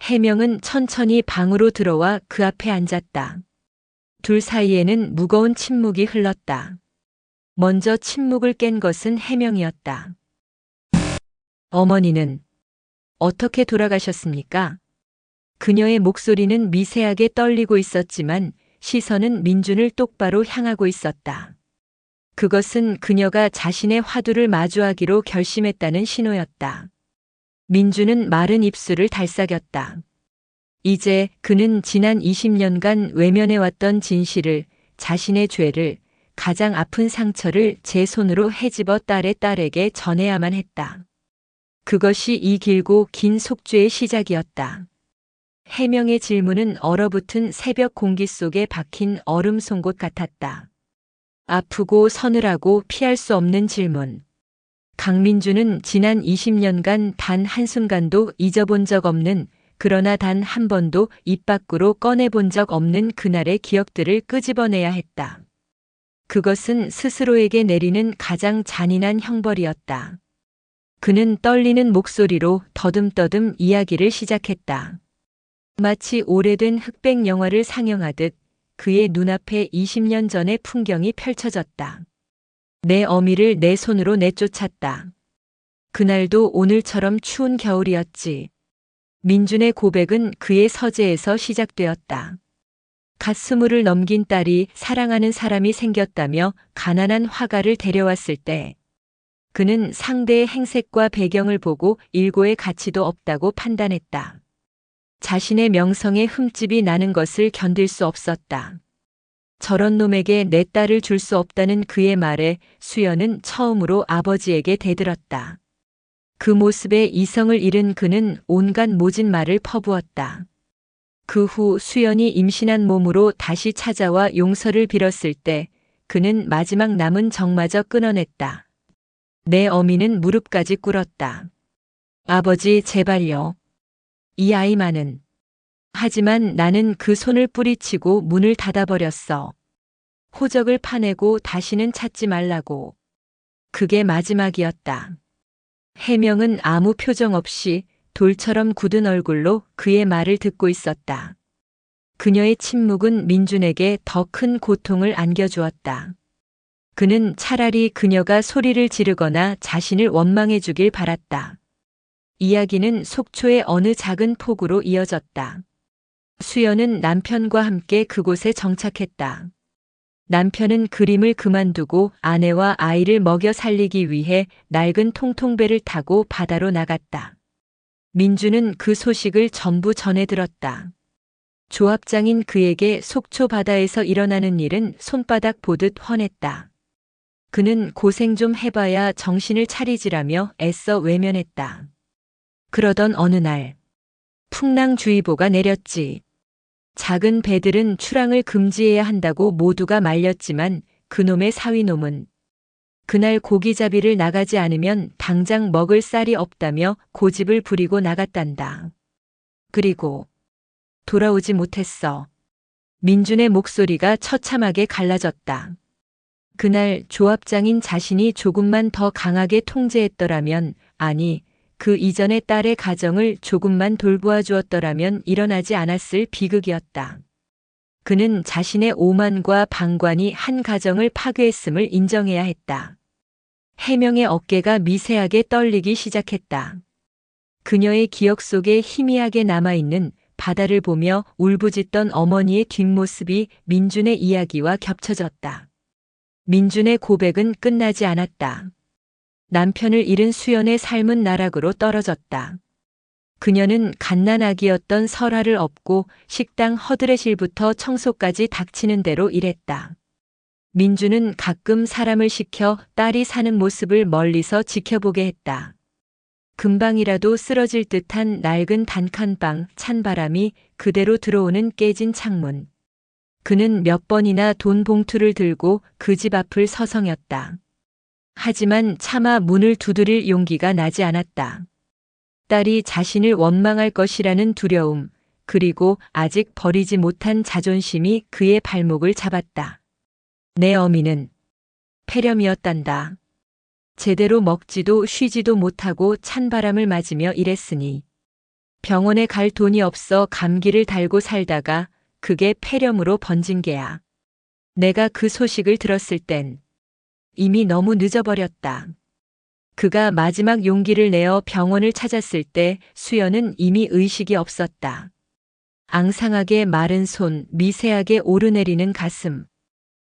S1: 해명은 천천히 방으로 들어와 그 앞에 앉았다. 둘 사이에는 무거운 침묵이 흘렀다. 먼저 침묵을 깬 것은 해명이었다. 어머니는 어떻게 돌아가셨습니까? 그녀의 목소리는 미세하게 떨리고 있었지만 시선은 민준을 똑바로 향하고 있었다. 그것은 그녀가 자신의 화두를 마주하기로 결심했다는 신호였다. 민준은 마른 입술을 달싹였다. 이제 그는 지난 20년간 외면해왔던 진실을, 자신의 죄를, 가장 아픈 상처를 제 손으로 헤집어 딸에게 전해야만 했다. 그것이 이 길고 긴 속죄의 시작이었다. 해명의 질문은 얼어붙은 새벽 공기 속에 박힌 얼음 송곳 같았다. 아프고 서늘하고 피할 수 없는 질문. 강민주는 지난 20년간 단 한순간도 잊어본 적 없는, 그러나 단 한 번도 입 밖으로 꺼내본 적 없는 그날의 기억들을 끄집어내야 했다. 그것은 스스로에게 내리는 가장 잔인한 형벌이었다. 그는 떨리는 목소리로 더듬더듬 이야기를 시작했다. 마치 오래된 흑백 영화를 상영하듯 그의 눈앞에 20년 전의 풍경이 펼쳐졌다. 내 어미를 내 손으로 내쫓았다. 그날도 오늘처럼 추운 겨울이었지. 민준의 고백은 그의 서재에서 시작되었다. 갓 스물을 넘긴 딸이 사랑하는 사람이 생겼다며 가난한 화가를 데려왔을 때 그는 상대의 행색과 배경을 보고 일고의 가치도 없다고 판단했다. 자신의 명성에 흠집이 나는 것을 견딜 수 없었다. 저런 놈에게 내 딸을 줄 수 없다는 그의 말에 수연은 처음으로 아버지에게 대들었다. 그 모습에 이성을 잃은 그는 온갖 모진 말을 퍼부었다. 그 후 수연이 임신한 몸으로 다시 찾아와 용서를 빌었을 때 그는 마지막 남은 정마저 끊어냈다. 내 어미는 무릎까지 꿇었다. 아버지 제발요. 이 아이만은. 하지만 나는 그 손을 뿌리치고 문을 닫아버렸어. 호적을 파내고 다시는 찾지 말라고. 그게 마지막이었다. 해명은 아무 표정 없이 돌처럼 굳은 얼굴로 그의 말을 듣고 있었다. 그녀의 침묵은 민준에게 더 큰 고통을 안겨주었다. 그는 차라리 그녀가 소리를 지르거나 자신을 원망해 주길 바랐다. 이야기는 속초의 어느 작은 폭으로 이어졌다. 수연은 남편과 함께 그곳에 정착했다. 남편은 그림을 그만두고 아내와 아이를 먹여 살리기 위해 낡은 통통배를 타고 바다로 나갔다. 민주는 그 소식을 전부 전해 들었다. 조합장인 그에게 속초 바다에서 일어나는 일은 손바닥 보듯 훤했다. 그는 고생 좀 해봐야 정신을 차리지라며 애써 외면했다. 그러던 어느 날 풍랑주의보가 내렸지. 작은 배들은 출항을 금지해야 한다고 모두가 말렸지만 그놈의 사위놈은 그날 고기잡이를 나가지 않으면 당장 먹을 쌀이 없다며 고집을 부리고 나갔단다. 그리고 돌아오지 못했어. 민준의 목소리가 처참하게 갈라졌다. 그날 조합장인 자신이 조금만 더 강하게 통제했더라면, 아니, 그 이전의 딸의 가정을 조금만 돌보아 주었더라면 일어나지 않았을 비극이었다. 그는 자신의 오만과 방관이 한 가정을 파괴했음을 인정해야 했다. 해명의 어깨가 미세하게 떨리기 시작했다. 그녀의 기억 속에 희미하게 남아있는 바다를 보며 울부짖던 어머니의 뒷모습이 민준의 이야기와 겹쳐졌다. 민준의 고백은 끝나지 않았다. 남편을 잃은 수연의 삶은 나락으로 떨어졌다. 그녀는 갓난아기였던 설아를 업고 식당 허드렛일부터 청소까지 닥치는 대로 일했다. 민주는 가끔 사람을 시켜 딸이 사는 모습을 멀리서 지켜보게 했다. 금방이라도 쓰러질 듯한 낡은 단칸방, 찬바람이 그대로 들어오는 깨진 창문. 그는 몇 번이나 돈 봉투를 들고 그 집 앞을 서성였다. 하지만 차마 문을 두드릴 용기가 나지 않았다. 딸이 자신을 원망할 것이라는 두려움, 그리고 아직 버리지 못한 자존심이 그의 발목을 잡았다. 내 어미는 폐렴이었단다. 제대로 먹지도 쉬지도 못하고 찬바람을 맞으며 일했으니 병원에 갈 돈이 없어 감기를 달고 살다가 그게 폐렴으로 번진 게야. 내가 그 소식을 들었을 땐 이미 너무 늦어버렸다. 그가 마지막 용기를 내어 병원을 찾았을 때 수연은 이미 의식이 없었다. 앙상하게 마른 손, 미세하게 오르내리는 가슴.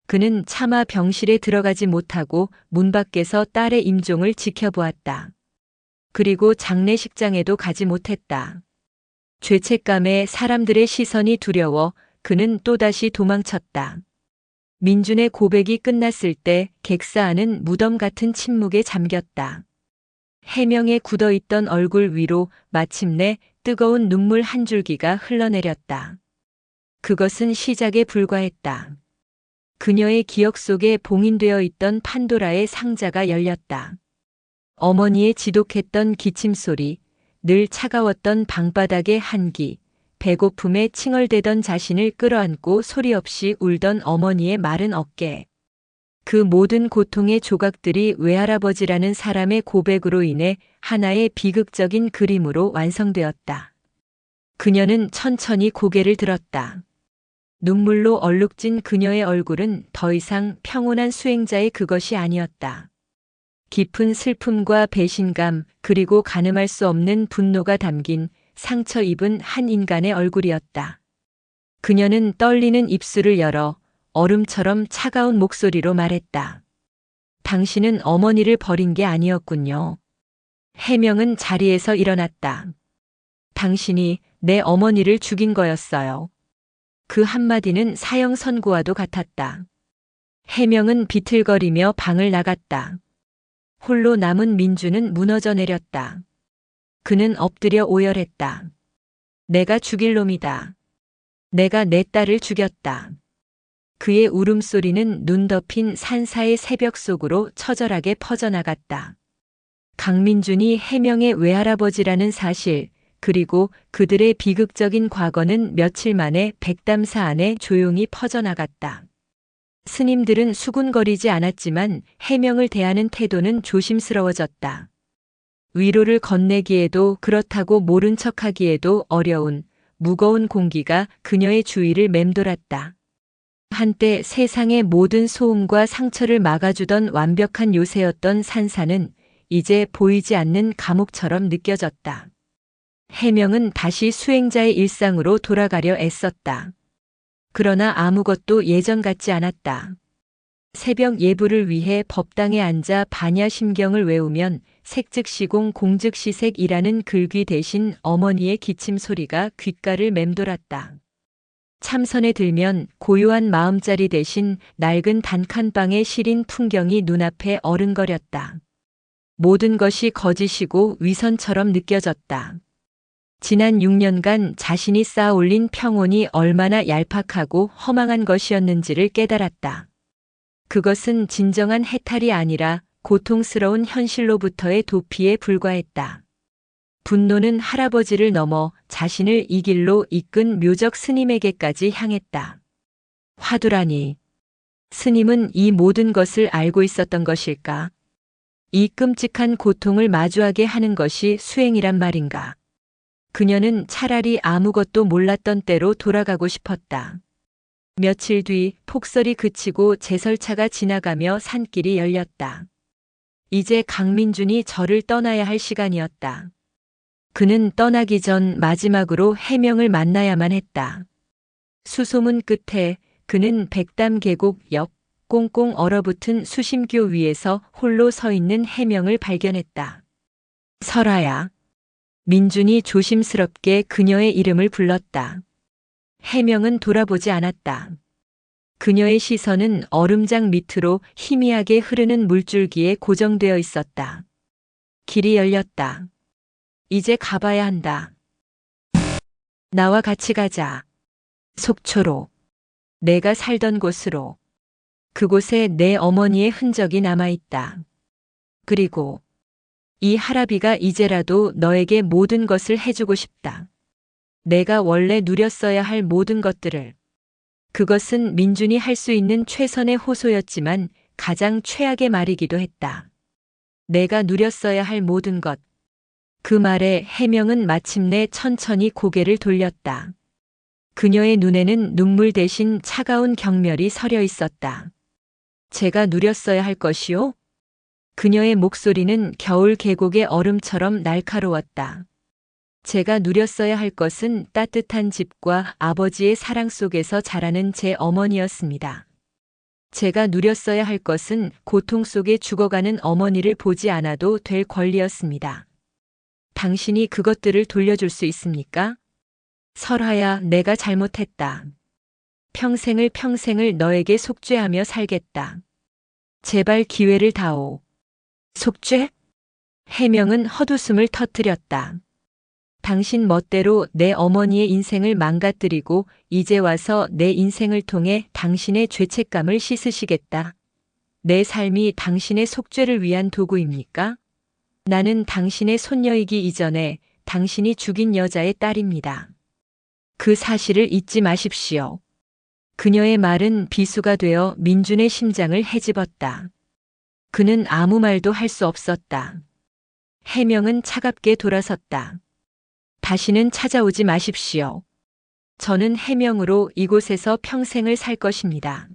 S1: 그는 차마 병실에 들어가지 못하고 문 밖에서 딸의 임종을 지켜보았다. 그리고 장례식장에도 가지 못했다. 죄책감에 사람들의 시선이 두려워 그는 또다시 도망쳤다. 민준의 고백이 끝났을 때 객사 안은 무덤 같은 침묵에 잠겼다. 해명에 굳어있던 얼굴 위로 마침내 뜨거운 눈물 한 줄기가 흘러내렸다. 그것은 시작에 불과했다. 그녀의 기억 속에 봉인되어 있던 판도라의 상자가 열렸다. 어머니의 지독했던 기침소리, 늘 차가웠던 방바닥의 한기, 배고픔에 칭얼대던 자신을 끌어안고 소리 없이 울던 어머니의 마른 어깨. 그 모든 고통의 조각들이 외할아버지라는 사람의 고백으로 인해 하나의 비극적인 그림으로 완성되었다. 그녀는 천천히 고개를 들었다. 눈물로 얼룩진 그녀의 얼굴은 더 이상 평온한 수행자의 그것이 아니었다. 깊은 슬픔과 배신감, 그리고 가늠할 수 없는 분노가 담긴 상처 입은 한 인간의 얼굴이었다. 그녀는 떨리는 입술을 열어 얼음처럼 차가운 목소리로 말했다. 당신은 어머니를 버린 게 아니었군요. 해명은 자리에서 일어났다. 당신이 내 어머니를 죽인 거였어요. 그 한마디는 사형 선고와도 같았다. 해명은 비틀거리며 방을 나갔다. 홀로 남은 민주는 무너져 내렸다. 그는 엎드려 오열했다. 내가 죽일 놈이다. 내가 내 딸을 죽였다. 그의 울음소리는 눈 덮인 산사의 새벽 속으로 처절하게 퍼져나갔다. 강민준이 해명의 외할아버지라는 사실, 그리고 그들의 비극적인 과거는 며칠 만에 백담사 안에 조용히 퍼져나갔다. 스님들은 수군거리지 않았지만 해명을 대하는 태도는 조심스러워졌다. 위로를 건네기에도 그렇다고 모른 척하기에도 어려운 무거운 공기가 그녀의 주위를 맴돌았다. 한때 세상의 모든 소음과 상처를 막아주던 완벽한 요새였던 산사는 이제 보이지 않는 감옥처럼 느껴졌다. 해명은 다시 수행자의 일상으로 돌아가려 애썼다. 그러나 아무것도 예전 같지 않았다. 새벽 예불을 위해 법당에 앉아 반야심경을 외우면 색즉시공 공즉시색이라는 글귀 대신 어머니의 기침 소리가 귓가를 맴돌았다. 참선에 들면 고요한 마음자리 대신 낡은 단칸방의 시린 풍경이 눈앞에 어른거렸다. 모든 것이 거짓이고 위선처럼 느껴졌다. 지난 6년간 자신이 쌓아올린 평온이 얼마나 얄팍하고 허망한 것이었는지를 깨달았다. 그것은 진정한 해탈이 아니라 고통스러운 현실로부터의 도피에 불과했다. 분노는 할아버지를 넘어 자신을 이 길로 이끈 묘적 스님에게까지 향했다. 화두라니. 스님은 이 모든 것을 알고 있었던 것일까? 이 끔찍한 고통을 마주하게 하는 것이 수행이란 말인가? 그녀는 차라리 아무것도 몰랐던 때로 돌아가고 싶었다. 며칠 뒤 폭설이 그치고 제설차가 지나가며 산길이 열렸다. 이제 강민준이 저를 떠나야 할 시간이었다. 그는 떠나기 전 마지막으로 해명을 만나야만 했다. 수소문 끝에 그는 백담 계곡 옆 꽁꽁 얼어붙은 수심교 위에서 홀로 서 있는 해명을 발견했다. 설아야. 민준이 조심스럽게 그녀의 이름을 불렀다. 해명은 돌아보지 않았다. 그녀의 시선은 얼음장 밑으로 희미하게 흐르는 물줄기에 고정되어 있었다. 길이 열렸다. 이제 가봐야 한다. 나와 같이 가자. 속초로. 내가 살던 곳으로. 그곳에 내 어머니의 흔적이 남아있다. 그리고 이 할아비가 이제라도 너에게 모든 것을 해주고 싶다. 내가 원래 누렸어야 할 모든 것들을. 그것은 민준이 할 수 있는 최선의 호소였지만 가장 최악의 말이기도 했다. 내가 누렸어야 할 모든 것. 그 말에 해명은 마침내 천천히 고개를 돌렸다. 그녀의 눈에는 눈물 대신 차가운 경멸이 서려 있었다. 제가 누렸어야 할 것이요? 그녀의 목소리는 겨울 계곡의 얼음처럼 날카로웠다. 제가 누렸어야 할 것은 따뜻한 집과 아버지의 사랑 속에서 자라는 제 어머니였습니다. 제가 누렸어야 할 것은 고통 속에 죽어가는 어머니를 보지 않아도 될 권리였습니다. 당신이 그것들을 돌려줄 수 있습니까? 설아야, 내가 잘못했다. 평생을 너에게 속죄하며 살겠다. 제발 기회를 다오. 속죄? 해명은 헛웃음을 터뜨렸다. 당신 멋대로 내 어머니의 인생을 망가뜨리고 이제 와서 내 인생을 통해 당신의 죄책감을 씻으시겠다. 내 삶이 당신의 속죄를 위한 도구입니까? 나는 당신의 손녀이기 이전에 당신이 죽인 여자의 딸입니다. 그 사실을 잊지 마십시오. 그녀의 말은 비수가 되어 민준의 심장을 헤집었다. 그는 아무 말도 할 수 없었다. 해명은 차갑게 돌아섰다. 다시는 찾아오지 마십시오. 저는 해명으로 이곳에서 평생을 살 것입니다.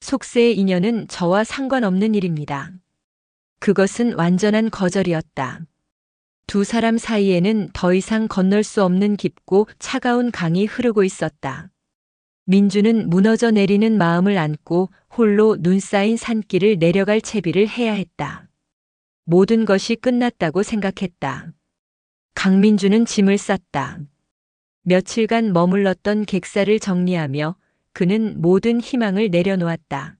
S1: 속세의 인연은 저와 상관없는 일입니다. 그것은 완전한 거절이었다. 두 사람 사이에는 더 이상 건널 수 없는 깊고 차가운 강이 흐르고 있었다. 민주는 무너져 내리는 마음을 안고 홀로 눈 쌓인 산길을 내려갈 채비를 해야 했다. 모든 것이 끝났다고 생각했다. 강민주는 짐을 쌌다. 며칠간 머물렀던 객사를 정리하며 그는 모든 희망을 내려놓았다.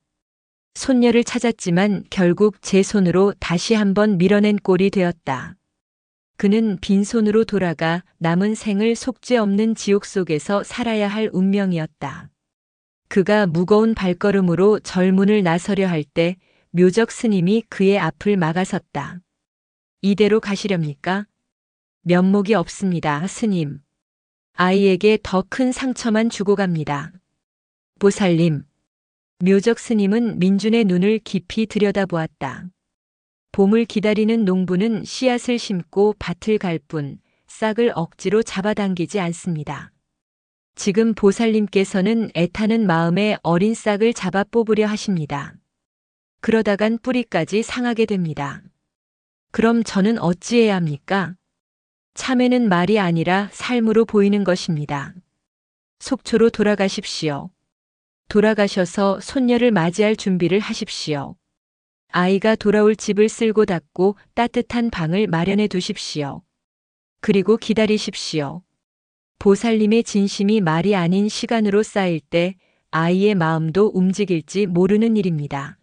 S1: 손녀를 찾았지만 결국 제 손으로 다시 한번 밀어낸 꼴이 되었다. 그는 빈손으로 돌아가 남은 생을 속죄 없는 지옥 속에서 살아야 할 운명이었다. 그가 무거운 발걸음으로 절문을 나서려 할 때 묘적 스님이 그의 앞을 막아섰다. 이대로 가시렵니까? 면목이 없습니다, 스님. 아이에게 더 큰 상처만 주고 갑니다. 보살님. 묘적 스님은 민준의 눈을 깊이 들여다보았다. 봄을 기다리는 농부는 씨앗을 심고 밭을 갈 뿐 싹을 억지로 잡아당기지 않습니다. 지금 보살님께서는 애타는 마음에 어린 싹을 잡아 뽑으려 하십니다. 그러다간 뿌리까지 상하게 됩니다. 그럼 저는 어찌해야 합니까? 참회는 말이 아니라 삶으로 보이는 것입니다. 속초로 돌아가십시오. 돌아가셔서 손녀를 맞이할 준비를 하십시오. 아이가 돌아올 집을 쓸고 닦고 따뜻한 방을 마련해 두십시오. 그리고 기다리십시오. 보살님의 진심이 말이 아닌 시간으로 쌓일 때 아이의 마음도 움직일지 모르는 일입니다.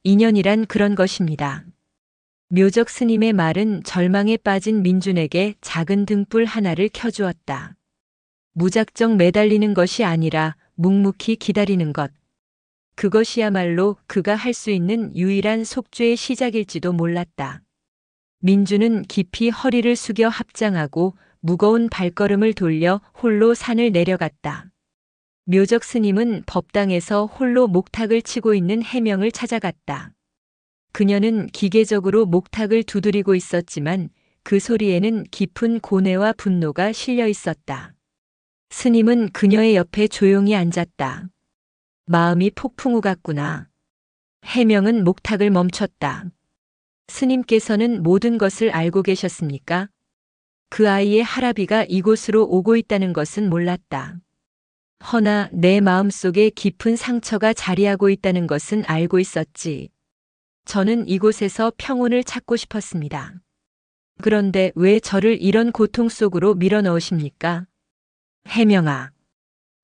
S1: 인연이란 그런 것입니다. 묘적 스님의 말은 절망에 빠진 민준에게 작은 등불 하나를 켜주었다. 무작정 매달리는 것이 아니라 묵묵히 기다리는 것. 그것이야말로 그가 할 수 있는 유일한 속죄의 시작일지도 몰랐다. 민주는 깊이 허리를 숙여 합장하고 무거운 발걸음을 돌려 홀로 산을 내려갔다. 묘적 스님은 법당에서 홀로 목탁을 치고 있는 해명을 찾아갔다. 그녀는 기계적으로 목탁을 두드리고 있었지만 그 소리에는 깊은 고뇌와 분노가 실려 있었다. 스님은 그녀의 옆에 조용히 앉았다. 마음이 폭풍우 같구나. 해명은 목탁을 멈췄다. 스님께서는 모든 것을 알고 계셨습니까? 그 아이의 할아비가 이곳으로 오고 있다는 것은 몰랐다. 허나 내 마음속에 깊은 상처가 자리하고 있다는 것은 알고 있었지. 저는 이곳에서 평온을 찾고 싶었습니다. 그런데 왜 저를 이런 고통 속으로 밀어넣으십니까? 해명아.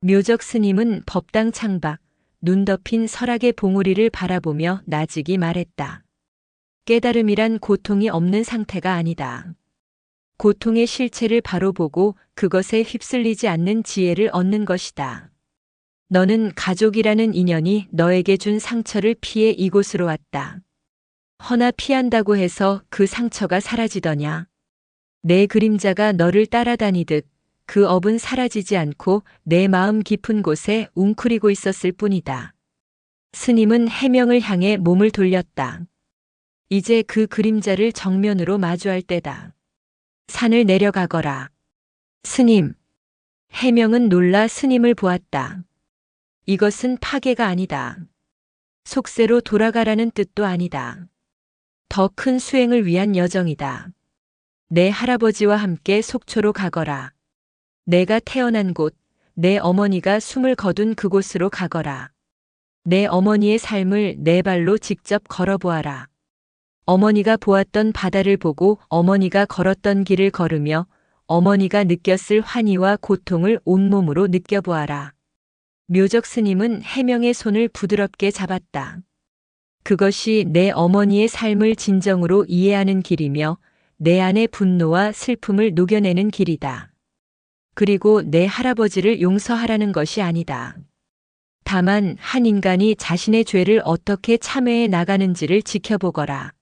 S1: 묘적 스님은 법당 창밖, 눈 덮인 설악의 봉우리를 바라보며 나직이 말했다. 깨달음이란 고통이 없는 상태가 아니다. 고통의 실체를 바로 보고 그것에 휩쓸리지 않는 지혜를 얻는 것이다. 너는 가족이라는 인연이 너에게 준 상처를 피해 이곳으로 왔다. 허나 피한다고 해서 그 상처가 사라지더냐? 내 그림자가 너를 따라다니듯 그 업은 사라지지 않고 내 마음 깊은 곳에 웅크리고 있었을 뿐이다. 스님은 해명을 향해 몸을 돌렸다. 이제 그 그림자를 정면으로 마주할 때다. 산을 내려가거라. 스님. 해명은 놀라 스님을 보았다. 이것은 파괴가 아니다. 속세로 돌아가라는 뜻도 아니다. 더 큰 수행을 위한 여정이다. 내 할아버지와 함께 속초로 가거라. 내가 태어난 곳, 내 어머니가 숨을 거둔 그곳으로 가거라. 내 어머니의 삶을 내 발로 직접 걸어보아라. 어머니가 보았던 바다를 보고 어머니가 걸었던 길을 걸으며 어머니가 느꼈을 환희와 고통을 온몸으로 느껴보아라. 묘적 스님은 해명의 손을 부드럽게 잡았다. 그것이 내 어머니의 삶을 진정으로 이해하는 길이며 내 안의 분노와 슬픔을 녹여내는 길이다. 그리고 내 할아버지를 용서하라는 것이 아니다. 다만 한 인간이 자신의 죄를 어떻게 참회해 나가는지를 지켜보거라.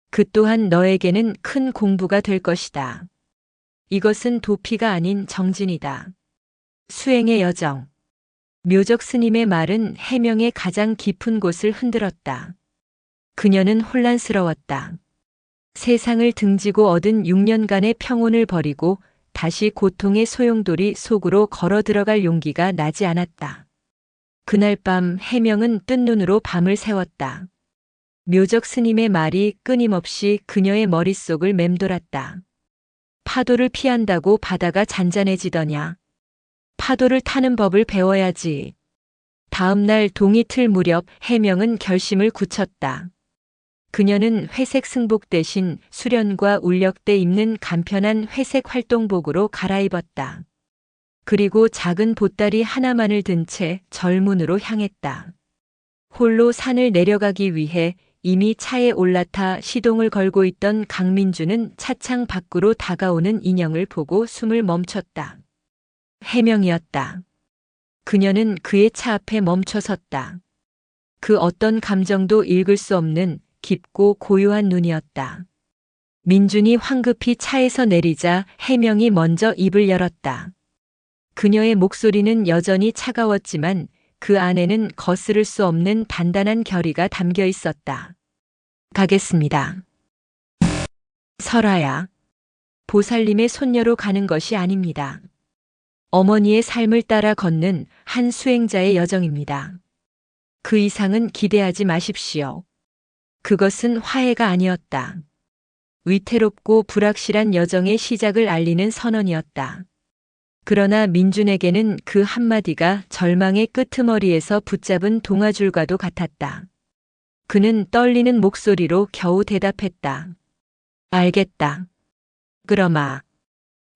S1: 그 또한 너에게는 큰 공부가 될 것이다. 이것은 도피가 아닌 정진이다. 수행의 여정. 묘적 스님의 말은 해명의 가장 깊은 곳을 흔들었다. 그녀는 혼란스러웠다. 세상을 등지고 얻은 6년간의 평온을 버리고 다시 고통의 소용돌이 속으로 걸어 들어갈 용기가 나지 않았다. 그날 밤 해명은 뜬 눈으로 밤을 새웠다. 묘적 스님의 말이 끊임없이 그녀의 머릿속을 맴돌았다. 파도를 피한다고 바다가 잔잔해지더냐. 파도를 타는 법을 배워야지. 다음 날 동이 틀 무렵 해명은 결심을 굳혔다. 그녀는 회색 승복 대신 수련과 울력대 입는 간편한 회색 활동복으로 갈아입었다. 그리고 작은 보따리 하나만을 든 채 절문으로 향했다. 홀로 산을 내려가기 위해 이미 차에 올라타 시동을 걸고 있던 강민주는 차창 밖으로 다가오는 인형을 보고 숨을 멈췄다. 해명이었다. 그녀는 그의 차 앞에 멈춰 섰다. 그 어떤 감정도 읽을 수 없는 깊고 고요한 눈이었다. 민준이 황급히 차에서 내리자 해명이 먼저 입을 열었다. 그녀의 목소리는 여전히 차가웠지만 그 안에는 거스를 수 없는 단단한 결의가 담겨 있었다. 가겠습니다. 설아야. 보살님의 손녀로 가는 것이 아닙니다. 어머니의 삶을 따라 걷는 한 수행자의 여정입니다. 그 이상은 기대하지 마십시오. 그것은 화해가 아니었다. 위태롭고 불확실한 여정의 시작을 알리는 선언이었다. 그러나 민준에게는 그 한마디가 절망의 끄트머리에서 붙잡은 동아줄과도 같았다. 그는 떨리는 목소리로 겨우 대답했다. 알겠다. 그러마.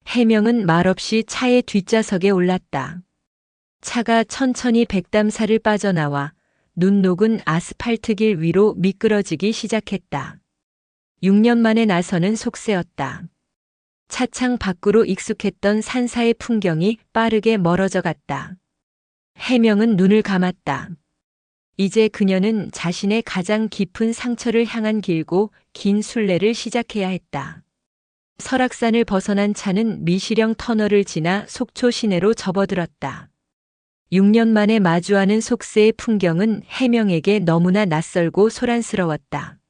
S1: 해명은 말없이 차의 뒷좌석에 올랐다. 차가 천천히 백담사를 빠져나와 눈 녹은 아스팔트길 위로 미끄러지기 시작했다. 6년 만에 나서는 속세였다. 차창 밖으로 익숙했던 산사의 풍경이 빠르게 멀어져 갔다. 해명은 눈을 감았다. 이제 그녀는 자신의 가장 깊은 상처를 향한 길고 긴 순례를 시작해야 했다. 설악산을 벗어난 차는 미시령 터널을 지나 속초 시내로 접어들었다. 6년 만에 마주하는 속세의 풍경은 해명에게 너무나 낯설고 소란스러웠다.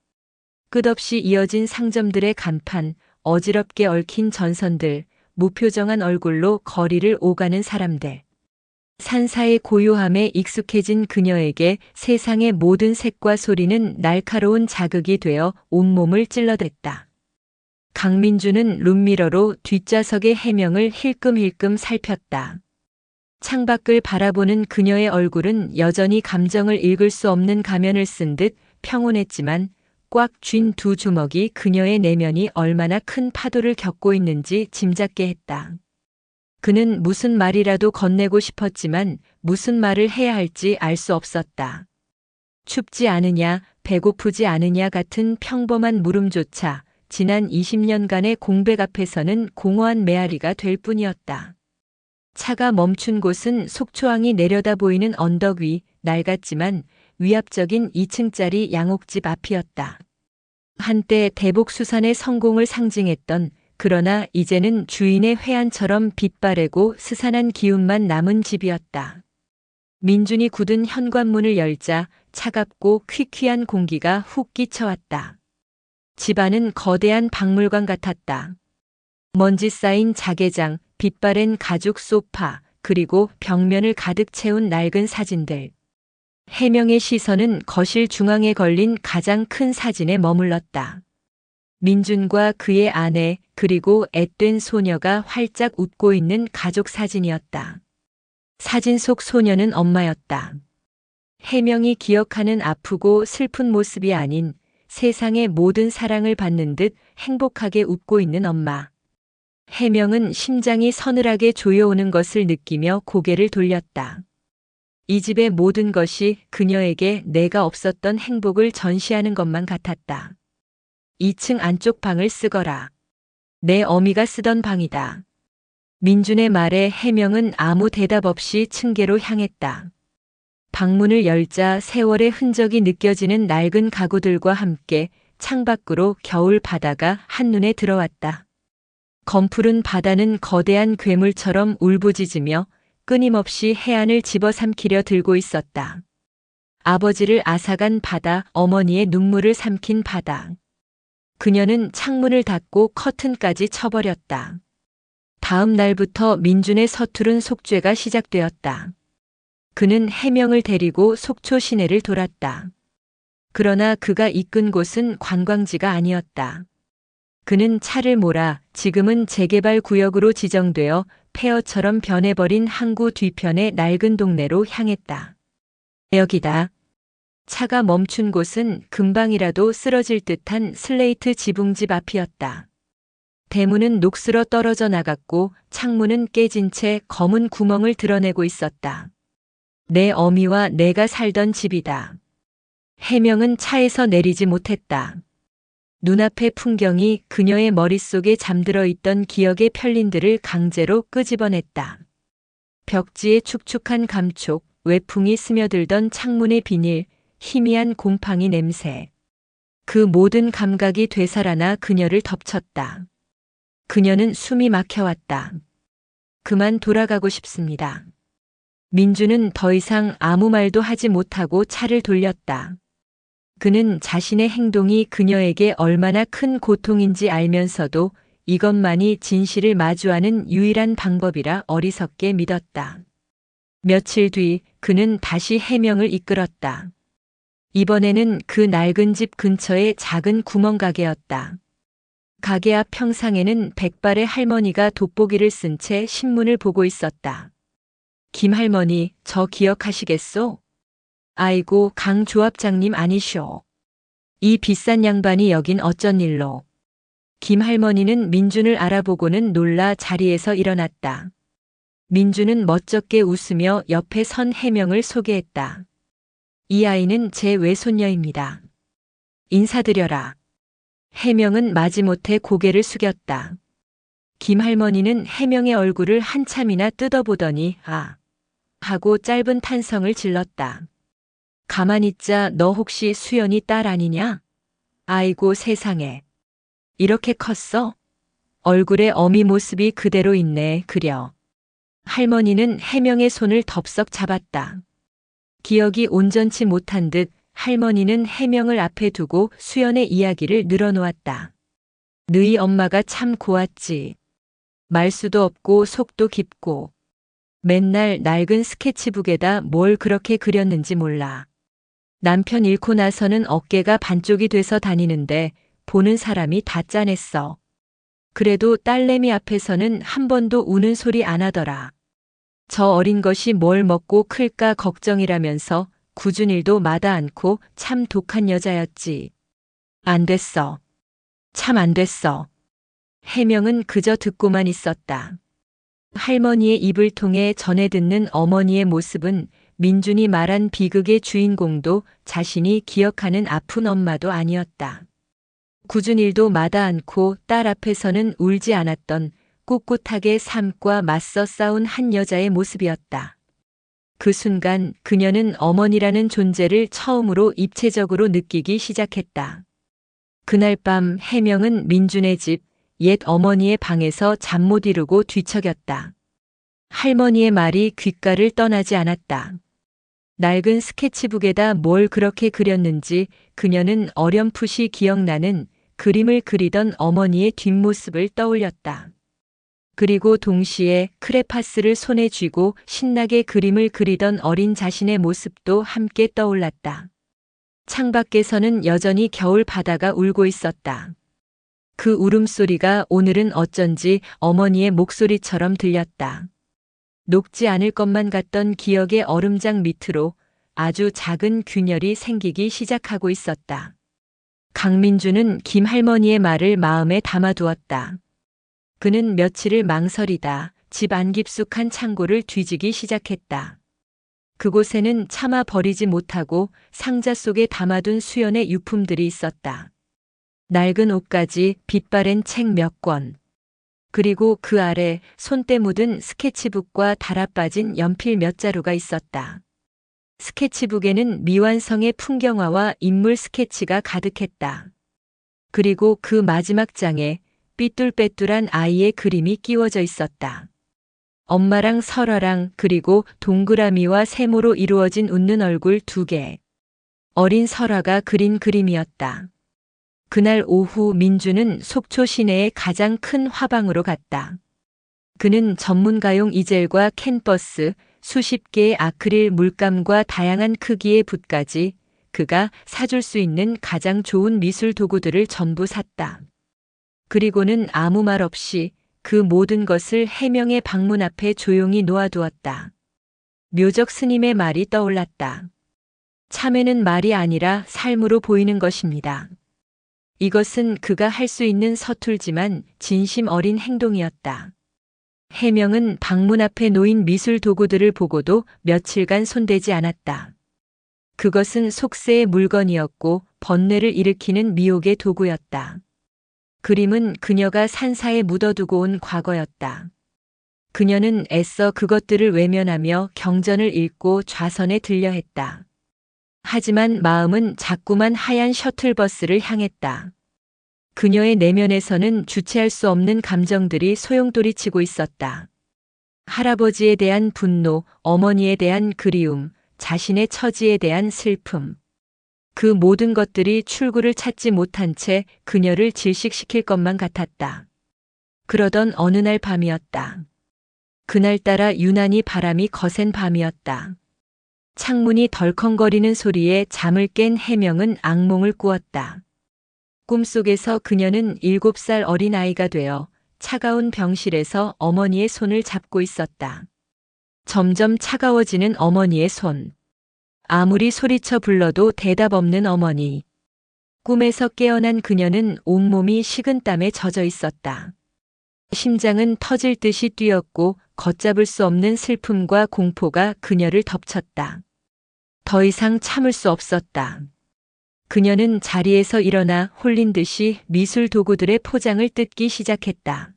S1: 끝없이 이어진 상점들의 간판, 어지럽게 얽힌 전선들, 무표정한 얼굴로 거리를 오가는 사람들. 산사의 고요함에 익숙해진 그녀에게 세상의 모든 색과 소리는 날카로운 자극이 되어 온몸을 찔러댔다. 강민주는 룸미러로 뒷좌석의 해명을 힐끔힐끔 살폈다. 창밖을 바라보는 그녀의 얼굴은 여전히 감정을 읽을 수 없는 가면을 쓴 듯 평온했지만 꽉 쥔 두 주먹이 그녀의 내면이 얼마나 큰 파도를 겪고 있는지 짐작게 했다. 그는 무슨 말이라도 건네고 싶었지만 무슨 말을 해야 할지 알 수 없었다. 춥지 않으냐, 배고프지 않으냐 같은 평범한 물음조차 지난 20년간의 공백 앞에서는 공허한 메아리가 될 뿐이었다. 차가 멈춘 곳은 속초항이 내려다 보이는 언덕 위, 낡았지만 위압적인 2층짜리 양옥집 앞이었다. 한때 대복수산의 성공을 상징했던, 그러나 이제는 주인의 회한처럼 빛바래고 스산한 기운만 남은 집이었다. 민준이 굳은 현관문을 열자 차갑고 퀴퀴한 공기가 훅 끼쳐왔다. 집 안은 거대한 박물관 같았다. 먼지 쌓인 자개장, 빛바랜 가죽 소파, 그리고 벽면을 가득 채운 낡은 사진들. 해명의 시선은 거실 중앙에 걸린 가장 큰 사진에 머물렀다. 민준과 그의 아내, 그리고 앳된 소녀가 활짝 웃고 있는 가족 사진이었다. 사진 속 소녀는 엄마였다. 해명이 기억하는 아프고 슬픈 모습이 아닌 세상의 모든 사랑을 받는 듯 행복하게 웃고 있는 엄마. 해명은 심장이 서늘하게 조여오는 것을 느끼며 고개를 돌렸다. 이 집의 모든 것이 그녀에게 내가 없었던 행복을 전시하는 것만 같았다. 2층 안쪽 방을 쓰거라. 내 어미가 쓰던 방이다. 민준의 말에 해명은 아무 대답 없이 층계로 향했다. 방문을 열자 세월의 흔적이 느껴지는 낡은 가구들과 함께 창밖으로 겨울 바다가 한눈에 들어왔다. 검푸른 바다는 거대한 괴물처럼 울부짖으며 끊임없이 해안을 집어삼키려 들고 있었다. 아버지를 앗아간 바다, 어머니의 눈물을 삼킨 바다. 그녀는 창문을 닫고 커튼까지 쳐버렸다. 다음 날부터 민준의 서투른 속죄가 시작되었다. 그는 해명을 데리고 속초 시내를 돌았다. 그러나 그가 이끈 곳은 관광지가 아니었다. 그는 차를 몰아 지금은 재개발 구역으로 지정되어 폐허처럼 변해버린 항구 뒤편의 낡은 동네로 향했다. 여기다. 차가 멈춘 곳은 금방이라도 쓰러질 듯한 슬레이트 지붕집 앞이었다. 대문은 녹슬어 떨어져 나갔고 창문은 깨진 채 검은 구멍을 드러내고 있었다. 내 어미와 내가 살던 집이다. 해명은 차에서 내리지 못했다. 눈앞의 풍경이 그녀의 머릿속에 잠들어 있던 기억의 편린들을 강제로 끄집어냈다. 벽지의 축축한 감촉, 외풍이 스며들던 창문의 비닐, 희미한 곰팡이 냄새. 그 모든 감각이 되살아나 그녀를 덮쳤다. 그녀는 숨이 막혀왔다. 그만 돌아가고 싶습니다. 민주는 더 이상 아무 말도 하지 못하고 차를 돌렸다. 그는 자신의 행동이 그녀에게 얼마나 큰 고통인지 알면서도 이것만이 진실을 마주하는 유일한 방법이라 어리석게 믿었다. 며칠 뒤 그는 다시 해명을 이끌었다. 이번에는 그 낡은 집 근처의 작은 구멍가게였다. 가게 앞 평상에는 백발의 할머니가 돋보기를 쓴 채 신문을 보고 있었다. 김 할머니, 저 기억하시겠소? 아이고, 강 조합장님 아니쇼. 이 비싼 양반이 여긴 어쩐 일로. 김 할머니는 민준을 알아보고는 놀라 자리에서 일어났다. 민준은 멋쩍게 웃으며 옆에 선 해명을 소개했다. 이 아이는 제 외손녀입니다. 인사드려라. 해명은 마지못해 고개를 숙였다. 김 할머니는 해명의 얼굴을 한참이나 뜯어보더니 아 하고 짧은 탄성을 질렀다. 가만히 있자. 너 혹시 수연이 딸 아니냐? 아이고 세상에. 이렇게 컸어? 얼굴에 어미 모습이 그대로 있네. 그려. 할머니는 해명의 손을 덥석 잡았다. 기억이 온전치 못한 듯 할머니는 해명을 앞에 두고 수연의 이야기를 늘어놓았다. 너희 엄마가 참 고왔지. 말수도 없고 속도 깊고 맨날 낡은 스케치북에다 뭘 그렇게 그렸는지 몰라. 남편 잃고 나서는 어깨가 반쪽이 돼서 다니는데 보는 사람이 다 짠했어. 그래도 딸내미 앞에서는 한 번도 우는 소리 안 하더라. 저 어린 것이 뭘 먹고 클까 걱정이라면서 굳은 일도 마다 않고 참 독한 여자였지. 안 됐어. 참 안 됐어. 해명은 그저 듣고만 있었다. 할머니의 입을 통해 전해 듣는 어머니의 모습은 민준이 말한 비극의 주인공도 자신이 기억하는 아픈 엄마도 아니었다. 굳은 일도 마다 않고 딸 앞에서는 울지 않았던 꿋꿋하게 삶과 맞서 싸운 한 여자의 모습이었다. 그 순간 그녀는 어머니라는 존재를 처음으로 입체적으로 느끼기 시작했다. 그날 밤 해명은 민준의 집 옛 어머니의 방에서 잠 못 이루고 뒤척였다. 할머니의 말이 귓가를 떠나지 않았다. 낡은 스케치북에다 뭘 그렇게 그렸는지 그녀는 어렴풋이 기억나는 그림을 그리던 어머니의 뒷모습을 떠올렸다. 그리고 동시에 크레파스를 손에 쥐고 신나게 그림을 그리던 어린 자신의 모습도 함께 떠올랐다. 창밖에서는 여전히 겨울 바다가 울고 있었다. 그 울음소리가 오늘은 어쩐지 어머니의 목소리처럼 들렸다. 녹지 않을 것만 같던 기억의 얼음장 밑으로 아주 작은 균열이 생기기 시작하고 있었다. 강민주는 김 할머니의 말을 마음에 담아두었다. 그는 며칠을 망설이다 집 안 깊숙한 창고를 뒤지기 시작했다. 그곳에는 차마 버리지 못하고 상자 속에 담아둔 수연의 유품들이 있었다. 낡은 옷가지, 빛바랜 책 몇 권, 그리고 그 아래 손때 묻은 스케치북과 달아빠진 연필 몇 자루가 있었다. 스케치북에는 미완성의 풍경화와 인물 스케치가 가득했다. 그리고 그 마지막 장에 삐뚤빼뚤한 아이의 그림이 끼워져 있었다. 엄마랑 설아랑 그리고 동그라미와 세모로 이루어진 웃는 얼굴 2개. 어린 설아가 그린 그림이었다. 그날 오후 민주는 속초 시내의 가장 큰 화방으로 갔다. 그는 전문가용 이젤과 캔버스, 수십 개의 아크릴 물감과 다양한 크기의 붓까지 그가 사줄 수 있는 가장 좋은 미술 도구들을 전부 샀다. 그리고는 아무 말 없이 그 모든 것을 해명의 방문 앞에 조용히 놓아두었다. 묘적 스님의 말이 떠올랐다. 참회는 말이 아니라 삶으로 보이는 것입니다. 이것은 그가 할 수 있는 서툴지만 진심 어린 행동이었다. 해명은 방문 앞에 놓인 미술 도구들을 보고도 며칠간 손대지 않았다. 그것은 속세의 물건이었고 번뇌를 일으키는 미혹의 도구였다. 그림은 그녀가 산사에 묻어두고 온 과거였다. 그녀는 애써 그것들을 외면하며 경전을 읽고 좌선에 들려 했다. 하지만 마음은 자꾸만 하얀 셔틀버스를 향했다. 그녀의 내면에서는 주체할 수 없는 감정들이 소용돌이치고 있었다. 할아버지에 대한 분노, 어머니에 대한 그리움, 자신의 처지에 대한 슬픔. 그 모든 것들이 출구를 찾지 못한 채 그녀를 질식시킬 것만 같았다. 그러던 어느 날 밤이었다. 그날따라 유난히 바람이 거센 밤이었다. 창문이 덜컹거리는 소리에 잠을 깬 해명은 악몽을 꾸었다. 꿈속에서 그녀는 7살 어린 아이가 되어 차가운 병실에서 어머니의 손을 잡고 있었다. 점점 차가워지는 어머니의 손. 아무리 소리쳐 불러도 대답 없는 어머니. 꿈에서 깨어난 그녀는 온몸이 식은땀에 젖어 있었다. 심장은 터질 듯이 뛰었고 걷잡을 수 없는 슬픔과 공포가 그녀를 덮쳤다. 더 이상 참을 수 없었다. 그녀는 자리에서 일어나 홀린 듯이 미술 도구들의 포장을 뜯기 시작했다.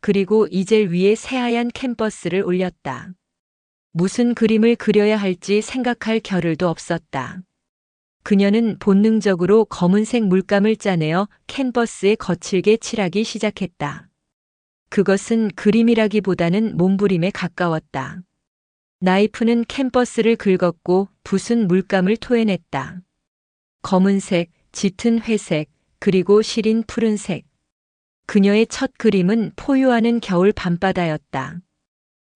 S1: 그리고 이젤 위에 새하얀 캔버스를 올렸다. 무슨 그림을 그려야 할지 생각할 겨를도 없었다. 그녀는 본능적으로 검은색 물감을 짜내어 캔버스에 거칠게 칠하기 시작했다. 그것은 그림이라기보다는 몸부림에 가까웠다. 나이프는 캔버스를 긁었고 붓은 물감을 토해냈다. 검은색, 짙은 회색, 그리고 시린 푸른색. 그녀의 첫 그림은 포효하는 겨울 밤바다였다.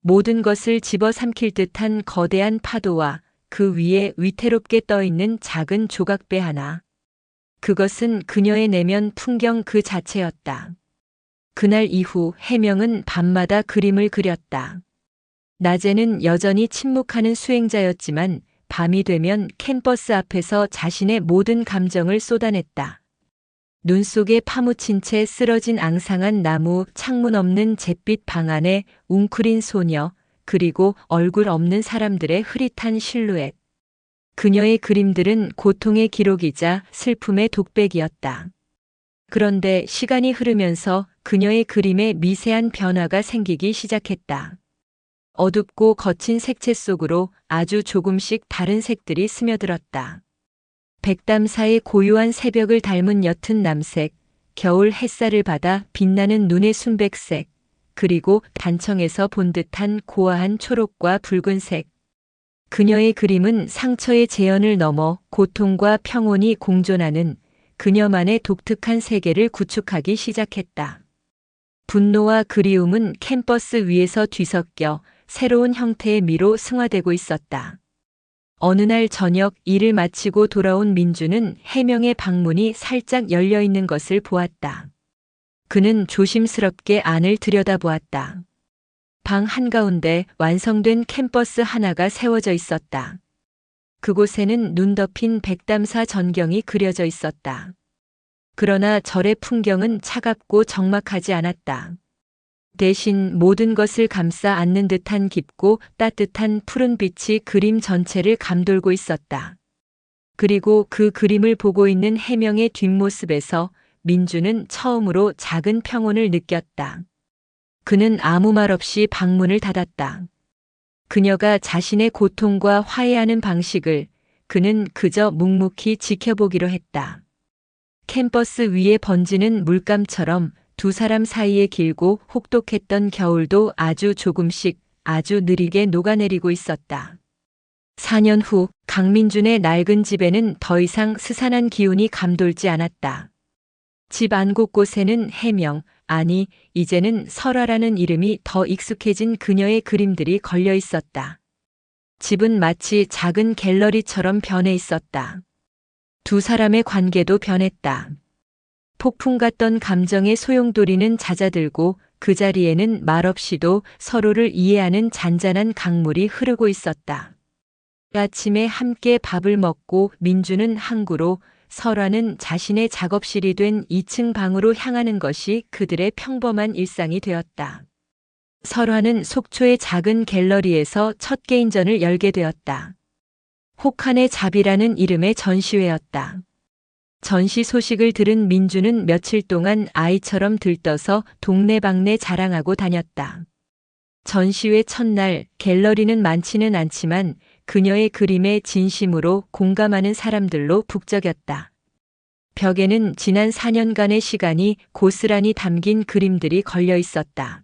S1: 모든 것을 집어삼킬 듯한 거대한 파도와 그 위에 위태롭게 떠있는 작은 조각배 하나. 그것은 그녀의 내면 풍경 그 자체였다. 그날 이후 해명은 밤마다 그림을 그렸다. 낮에는 여전히 침묵하는 수행자였지만 밤이 되면 캔버스 앞에서 자신의 모든 감정을 쏟아냈다. 눈 속에 파묻힌 채 쓰러진 앙상한 나무, 창문 없는 잿빛 방 안에 웅크린 소녀, 그리고 얼굴 없는 사람들의 흐릿한 실루엣. 그녀의 그림들은 고통의 기록이자 슬픔의 독백이었다. 그런데 시간이 흐르면서 그녀의 그림에 미세한 변화가 생기기 시작했다. 어둡고 거친 색채 속으로 아주 조금씩 다른 색들이 스며들었다. 백담사의 고요한 새벽을 닮은 옅은 남색, 겨울 햇살을 받아 빛나는 눈의 순백색, 그리고 단청에서 본 듯한 고와한 초록과 붉은색. 그녀의 그림은 상처의 재현을 넘어 고통과 평온이 공존하는 그녀만의 독특한 세계를 구축하기 시작했다. 분노와 그리움은 캔버스 위에서 뒤섞여 새로운 형태의 미로 승화되고 있었다. 어느 날 저녁 일을 마치고 돌아온 민주는 해명의 방문이 살짝 열려 있는 것을 보았다. 그는 조심스럽게 안을 들여다보았다. 방 한가운데 완성된 캔버스 하나가 세워져 있었다. 그곳에는 눈 덮인 백담사 전경이 그려져 있었다. 그러나 절의 풍경은 차갑고 적막하지 않았다. 대신 모든 것을 감싸 안는 듯한 깊고 따뜻한 푸른 빛이 그림 전체를 감돌고 있었다. 그리고 그 그림을 보고 있는 해명의 뒷모습에서 민주는 처음으로 작은 평온을 느꼈다. 그는 아무 말 없이 방문을 닫았다. 그녀가 자신의 고통과 화해하는 방식을 그는 그저 묵묵히 지켜보기로 했다. 캔버스 위에 번지는 물감처럼 두 사람 사이에 길고 혹독했던 겨울도 아주 조금씩 아주 느리게 녹아내리고 있었다. 4년 후 강민준의 낡은 집에는 더 이상 스산한 기운이 감돌지 않았다. 집 안 곳곳에는 해명, 아니 이제는 설화라는 이름이 더 익숙해진 그녀의 그림들이 걸려 있었다. 집은 마치 작은 갤러리처럼 변해 있었다. 두 사람의 관계도 변했다. 폭풍 같던 감정의 소용돌이는 잦아들고 그 자리에는 말없이도 서로를 이해하는 잔잔한 강물이 흐르고 있었다. 아침에 함께 밥을 먹고 민주는 항구로, 설화는 자신의 작업실이 된 2층 방으로 향하는 것이 그들의 평범한 일상이 되었다. 설화는 속초의 작은 갤러리에서 첫 개인전을 열게 되었다. 혹한의 잡이라는 이름의 전시회였다. 전시 소식을 들은 민주는 며칠 동안 아이처럼 들떠서 동네방네 자랑하고 다녔다. 전시회 첫날 갤러리는 많지는 않지만 그녀의 그림에 진심으로 공감하는 사람들로 북적였다. 벽에는 지난 4년간의 시간이 고스란히 담긴 그림들이 걸려 있었다.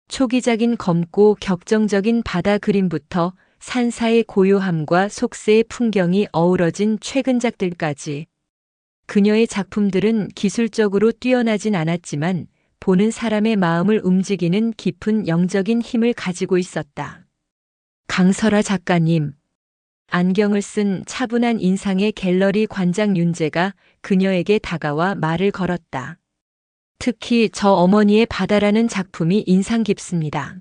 S1: 초기적인 검고 격정적인 바다 그림부터 산사의 고요함과 속세의 풍경이 어우러진 최근작들까지. 그녀의 작품들은 기술적으로 뛰어나진 않았지만 보는 사람의 마음을 움직이는 깊은 영적인 힘을 가지고 있었다. 강설아 작가님, 안경을 쓴 차분한 인상의 갤러리 관장 윤재가 그녀에게 다가와 말을 걸었다. 특히 저 어머니의 바다라는 작품이 인상 깊습니다.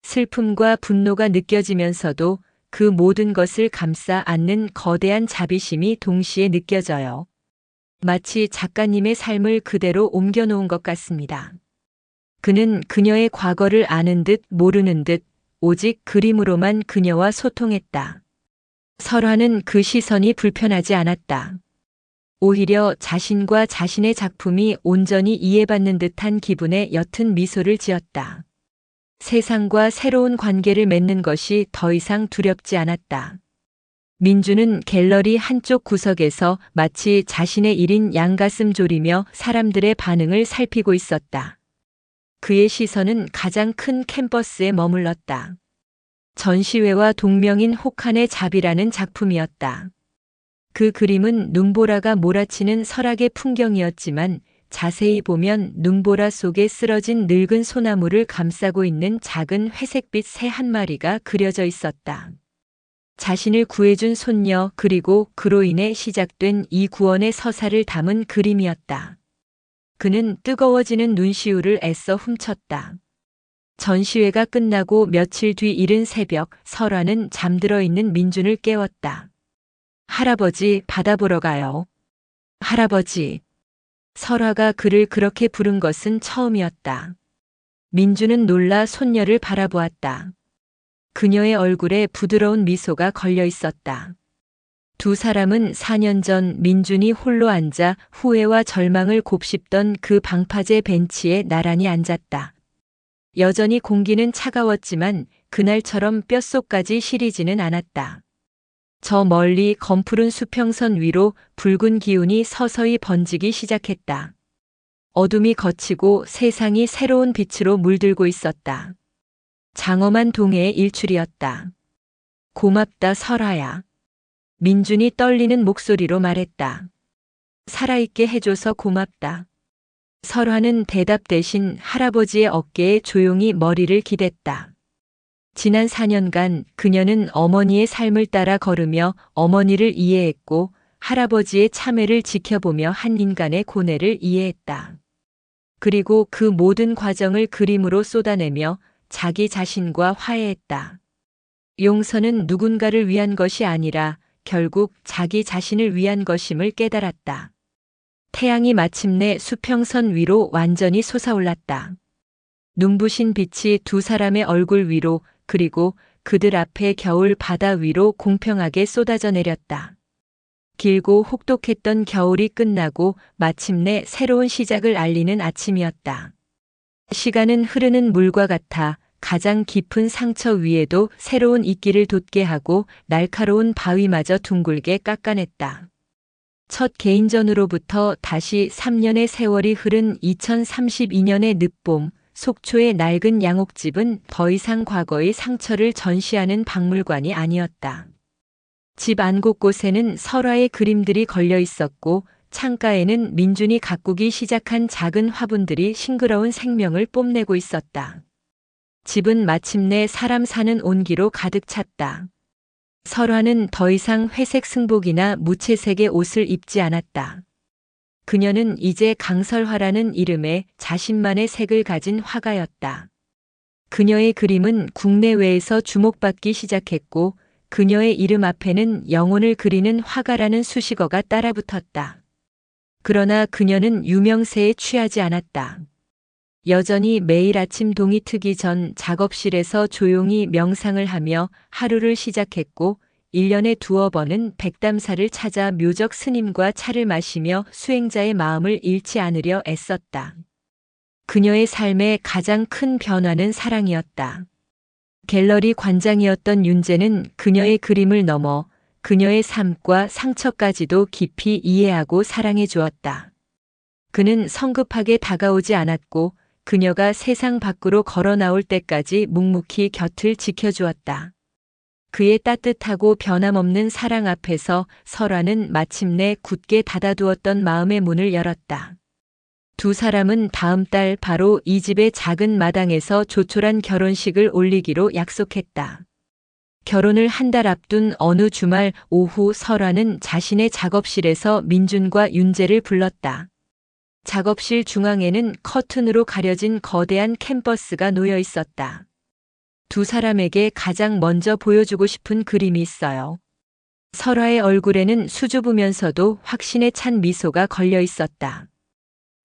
S1: 슬픔과 분노가 느껴지면서도 그 모든 것을 감싸 안는 거대한 자비심이 동시에 느껴져요. 마치 작가님의 삶을 그대로 옮겨놓은 것 같습니다. 그는 그녀의 과거를 아는 듯 모르는 듯 오직 그림으로만 그녀와 소통했다. 설화는 그 시선이 불편하지 않았다. 오히려 자신과 자신의 작품이 온전히 이해받는 듯한 기분에 옅은 미소를 지었다. 세상과 새로운 관계를 맺는 것이 더 이상 두렵지 않았다. 민주는 갤러리 한쪽 구석에서 마치 자신의 일인 양가슴 졸이며 사람들의 반응을 살피고 있었다. 그의 시선은 가장 큰 캔버스에 머물렀다. 전시회와 동명인 혹한의 자비라는 작품이었다. 그 그림은 눈보라가 몰아치는 설악의 풍경이었지만 자세히 보면 눈보라 속에 쓰러진 늙은 소나무를 감싸고 있는 작은 회색빛 새 한 마리가 그려져 있었다. 자신을 구해준 손녀 그리고 그로 인해 시작된 이 구원의 서사를 담은 그림이었다. 그는 뜨거워지는 눈시울을 애써 훔쳤다. 전시회가 끝나고 며칠 뒤 이른 새벽 설화는 잠들어 있는 민준을 깨웠다. 할아버지, 바다 보러 가요. 할아버지. 설화가 그를 그렇게 부른 것은 처음이었다. 민준은 놀라 손녀를 바라보았다. 그녀의 얼굴에 부드러운 미소가 걸려 있었다. 두 사람은 4년 전 민준이 홀로 앉아 후회와 절망을 곱씹던 그 방파제 벤치에 나란히 앉았다. 여전히 공기는 차가웠지만 그날처럼 뼛속까지 시리지는 않았다. 저 멀리 검푸른 수평선 위로 붉은 기운이 서서히 번지기 시작했다. 어둠이 걷히고 세상이 새로운 빛으로 물들고 있었다. 장엄한 동해의 일출이었다. 고맙다 설아야. 민준이 떨리는 목소리로 말했다. 살아있게 해줘서 고맙다. 설화는 대답 대신 할아버지의 어깨에 조용히 머리를 기댔다. 지난 4년간 그녀는 어머니의 삶을 따라 걸으며 어머니를 이해했고 할아버지의 참회를 지켜보며 한 인간의 고뇌를 이해했다. 그리고 그 모든 과정을 그림으로 쏟아내며 자기 자신과 화해했다. 용서는 누군가를 위한 것이 아니라 결국 자기 자신을 위한 것임을 깨달았다. 태양이 마침내 수평선 위로 완전히 솟아올랐다. 눈부신 빛이 두 사람의 얼굴 위로 그리고 그들 앞에 겨울 바다 위로 공평하게 쏟아져 내렸다. 길고 혹독했던 겨울이 끝나고 마침내 새로운 시작을 알리는 아침이었다. 시간은 흐르는 물과 같아 가장 깊은 상처 위에도 새로운 이끼를 돋게 하고 날카로운 바위마저 둥글게 깎아냈다. 첫 개인전으로부터 다시 3년의 세월이 흐른 2032년의 늦봄, 속초의 낡은 양옥집은 더 이상 과거의 상처를 전시하는 박물관이 아니었다. 집 안 곳곳에는 설화의 그림들이 걸려 있었고 창가에는 민준이 가꾸기 시작한 작은 화분들이 싱그러운 생명을 뽐내고 있었다. 집은 마침내 사람 사는 온기로 가득 찼다. 설화는 더 이상 회색 승복이나 무채색의 옷을 입지 않았다. 그녀는 이제 강설화라는 이름에 자신만의 색을 가진 화가였다. 그녀의 그림은 국내외에서 주목받기 시작했고 그녀의 이름 앞에는 영혼을 그리는 화가라는 수식어가 따라붙었다. 그러나 그녀는 유명세에 취하지 않았다. 여전히 매일 아침 동이 트기 전 작업실에서 조용히 명상을 하며 하루를 시작했고 1년에 두어 번은 백담사를 찾아 묘적 스님과 차를 마시며 수행자의 마음을 잃지 않으려 애썼다. 그녀의 삶의 가장 큰 변화는 사랑이었다. 갤러리 관장이었던 윤재는 그녀의 그림을 넘어 그녀의 삶과 상처까지도 깊이 이해하고 사랑해 주었다. 그는 성급하게 다가오지 않았고 그녀가 세상 밖으로 걸어 나올 때까지 묵묵히 곁을 지켜주었다. 그의 따뜻하고 변함없는 사랑 앞에서 설화는 마침내 굳게 닫아두었던 마음의 문을 열었다. 두 사람은 다음 달 바로 이 집의 작은 마당에서 조촐한 결혼식을 올리기로 약속했다. 결혼을 한 달 앞둔 어느 주말 오후 설화는 자신의 작업실에서 민준과 윤재를 불렀다. 작업실 중앙에는 커튼으로 가려진 거대한 캔버스가 놓여 있었다. 두 사람에게 가장 먼저 보여주고 싶은 그림이 있어요. 설화의 얼굴에는 수줍으면서도 확신에 찬 미소가 걸려 있었다.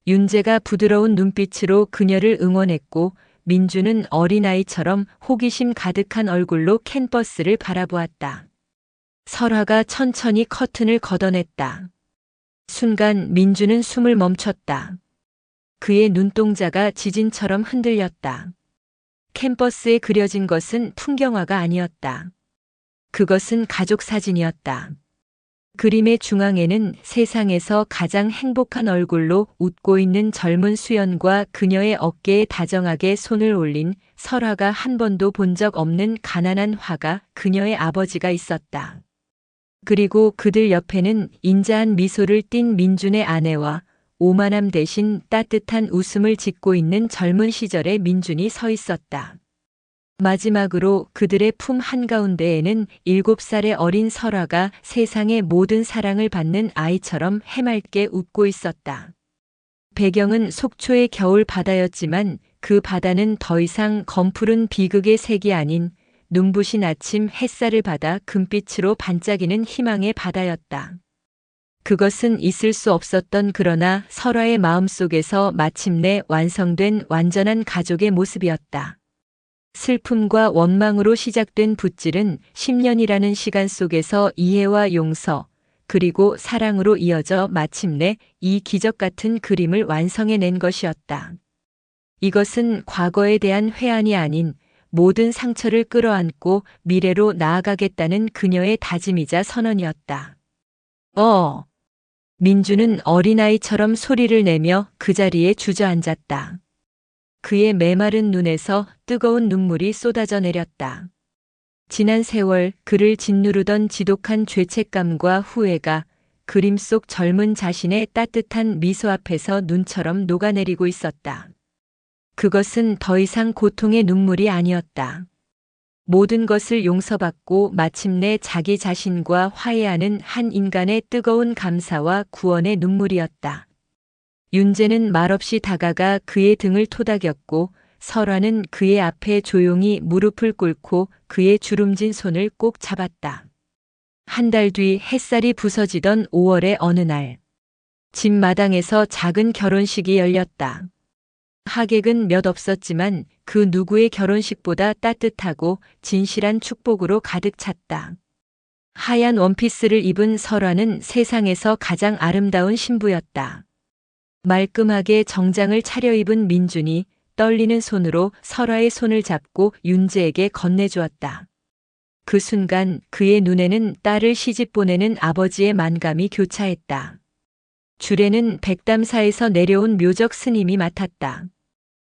S1: 윤재가 부드러운 눈빛으로 그녀를 응원했고 민주는 어린아이처럼 호기심 가득한 얼굴로 캔버스를 바라보았다. 설화가 천천히 커튼을 걷어냈다. 순간 민주는 숨을 멈췄다. 그의 눈동자가 지진처럼 흔들렸다. 캔버스에 그려진 것은 풍경화가 아니었다. 그것은 가족 사진이었다. 그림의 중앙에는 세상에서 가장 행복한 얼굴로 웃고 있는 젊은 수연과 그녀의 어깨에 다정하게 손을 올린 설화가 한 번도 본 적 없는 가난한 화가 그녀의 아버지가 있었다. 그리고 그들 옆에는 인자한 미소를 띤 민준의 아내와 오만함 대신 따뜻한 웃음을 짓고 있는 젊은 시절의 민준이 서 있었다. 마지막으로 그들의 품 한가운데에는 7살의 어린 설화가 세상의 모든 사랑을 받는 아이처럼 해맑게 웃고 있었다. 배경은 속초의 겨울 바다였지만 그 바다는 더 이상 검푸른 비극의 색이 아닌 눈부신 아침 햇살을 받아 금빛으로 반짝이는 희망의 바다였다. 그것은 있을 수 없었던 그러나 설화의 마음속에서 마침내 완성된 완전한 가족의 모습이었다. 슬픔과 원망으로 시작된 붓질은 10년이라는 시간 속에서 이해와 용서, 그리고 사랑으로 이어져 마침내 이 기적 같은 그림을 완성해낸 것이었다. 이것은 과거에 대한 회한이 아닌 모든 상처를 끌어안고 미래로 나아가겠다는 그녀의 다짐이자 선언이었다. 민주는 어린아이처럼 소리를 내며 그 자리에 주저앉았다. 그의 메마른 눈에서 뜨거운 눈물이 쏟아져 내렸다. 지난 세월 그를 짓누르던 지독한 죄책감과 후회가 그림 속 젊은 자신의 따뜻한 미소 앞에서 눈처럼 녹아내리고 있었다. 그것은 더 이상 고통의 눈물이 아니었다. 모든 것을 용서받고 마침내 자기 자신과 화해하는 한 인간의 뜨거운 감사와 구원의 눈물이었다. 윤재는 말없이 다가가 그의 등을 토닥였고 설화는 그의 앞에 조용히 무릎을 꿇고 그의 주름진 손을 꼭 잡았다. 한 달 뒤 햇살이 부서지던 5월의 어느 날, 집 마당에서 작은 결혼식이 열렸다. 하객은 몇 없었지만 그 누구의 결혼식보다 따뜻하고 진실한 축복으로 가득 찼다. 하얀 원피스를 입은 설화는 세상에서 가장 아름다운 신부였다. 말끔하게 정장을 차려입은 민준이 떨리는 손으로 설화의 손을 잡고 윤재에게 건네주었다. 그 순간 그의 눈에는 딸을 시집 보내는 아버지의 만감이 교차했다. 주례는 백담사에서 내려온 묘적 스님이 맡았다.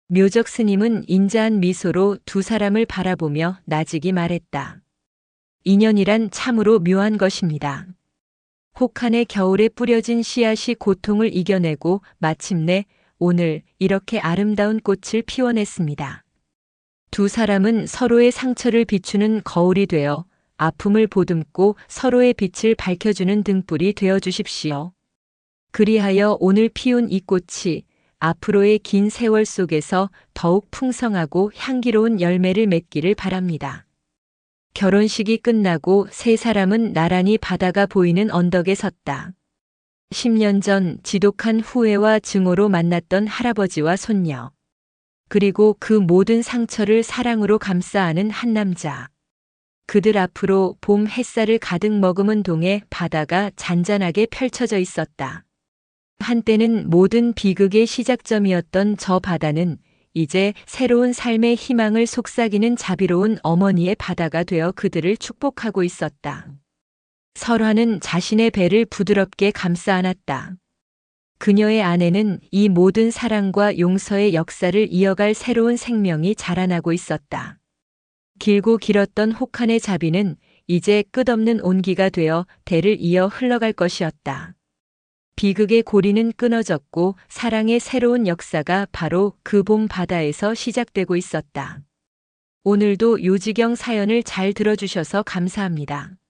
S1: 묘적 스님은 인자한 미소로 두 사람을 바라보며 나직이 말했다. 인연이란 참으로 묘한 것입니다. 혹한의 겨울에 뿌려진 씨앗이 고통을 이겨내고 마침내 오늘 이렇게 아름다운 꽃을 피워냈습니다. 두 사람은 서로의 상처를 비추는 거울이 되어 아픔을 보듬고 서로의 빛을 밝혀주는 등불이 되어 주십시오. 그리하여 오늘 피운 이 꽃이 앞으로의 긴 세월 속에서 더욱 풍성하고 향기로운 열매를 맺기를 바랍니다. 결혼식이 끝나고 세 사람은 나란히 바다가 보이는 언덕에 섰다. 10년 전 지독한 후회와 증오로 만났던 할아버지와 손녀. 그리고 그 모든 상처를 사랑으로 감싸 안은 한 남자. 그들 앞으로 봄 햇살을 가득 머금은 동에 바다가 잔잔하게 펼쳐져 있었다. 한때는 모든 비극의 시작점이었던 저 바다는 이제 새로운 삶의 희망을 속삭이는 자비로운 어머니의 바다가 되어 그들을 축복하고 있었다. 설화는 자신의 배를 부드럽게 감싸 안았다. 그녀의 안에는 이 모든 사랑과 용서의 역사를 이어갈 새로운 생명이 자라나고 있었다. 길고 길었던 혹한의 자비는 이제 끝없는 온기가 되어 대를 이어 흘러갈 것이었다. 비극의 고리는 끊어졌고 사랑의 새로운 역사가 바로 그 봄 바다에서 시작되고 있었다. 오늘도 요지경 사연을 잘 들어주셔서 감사합니다.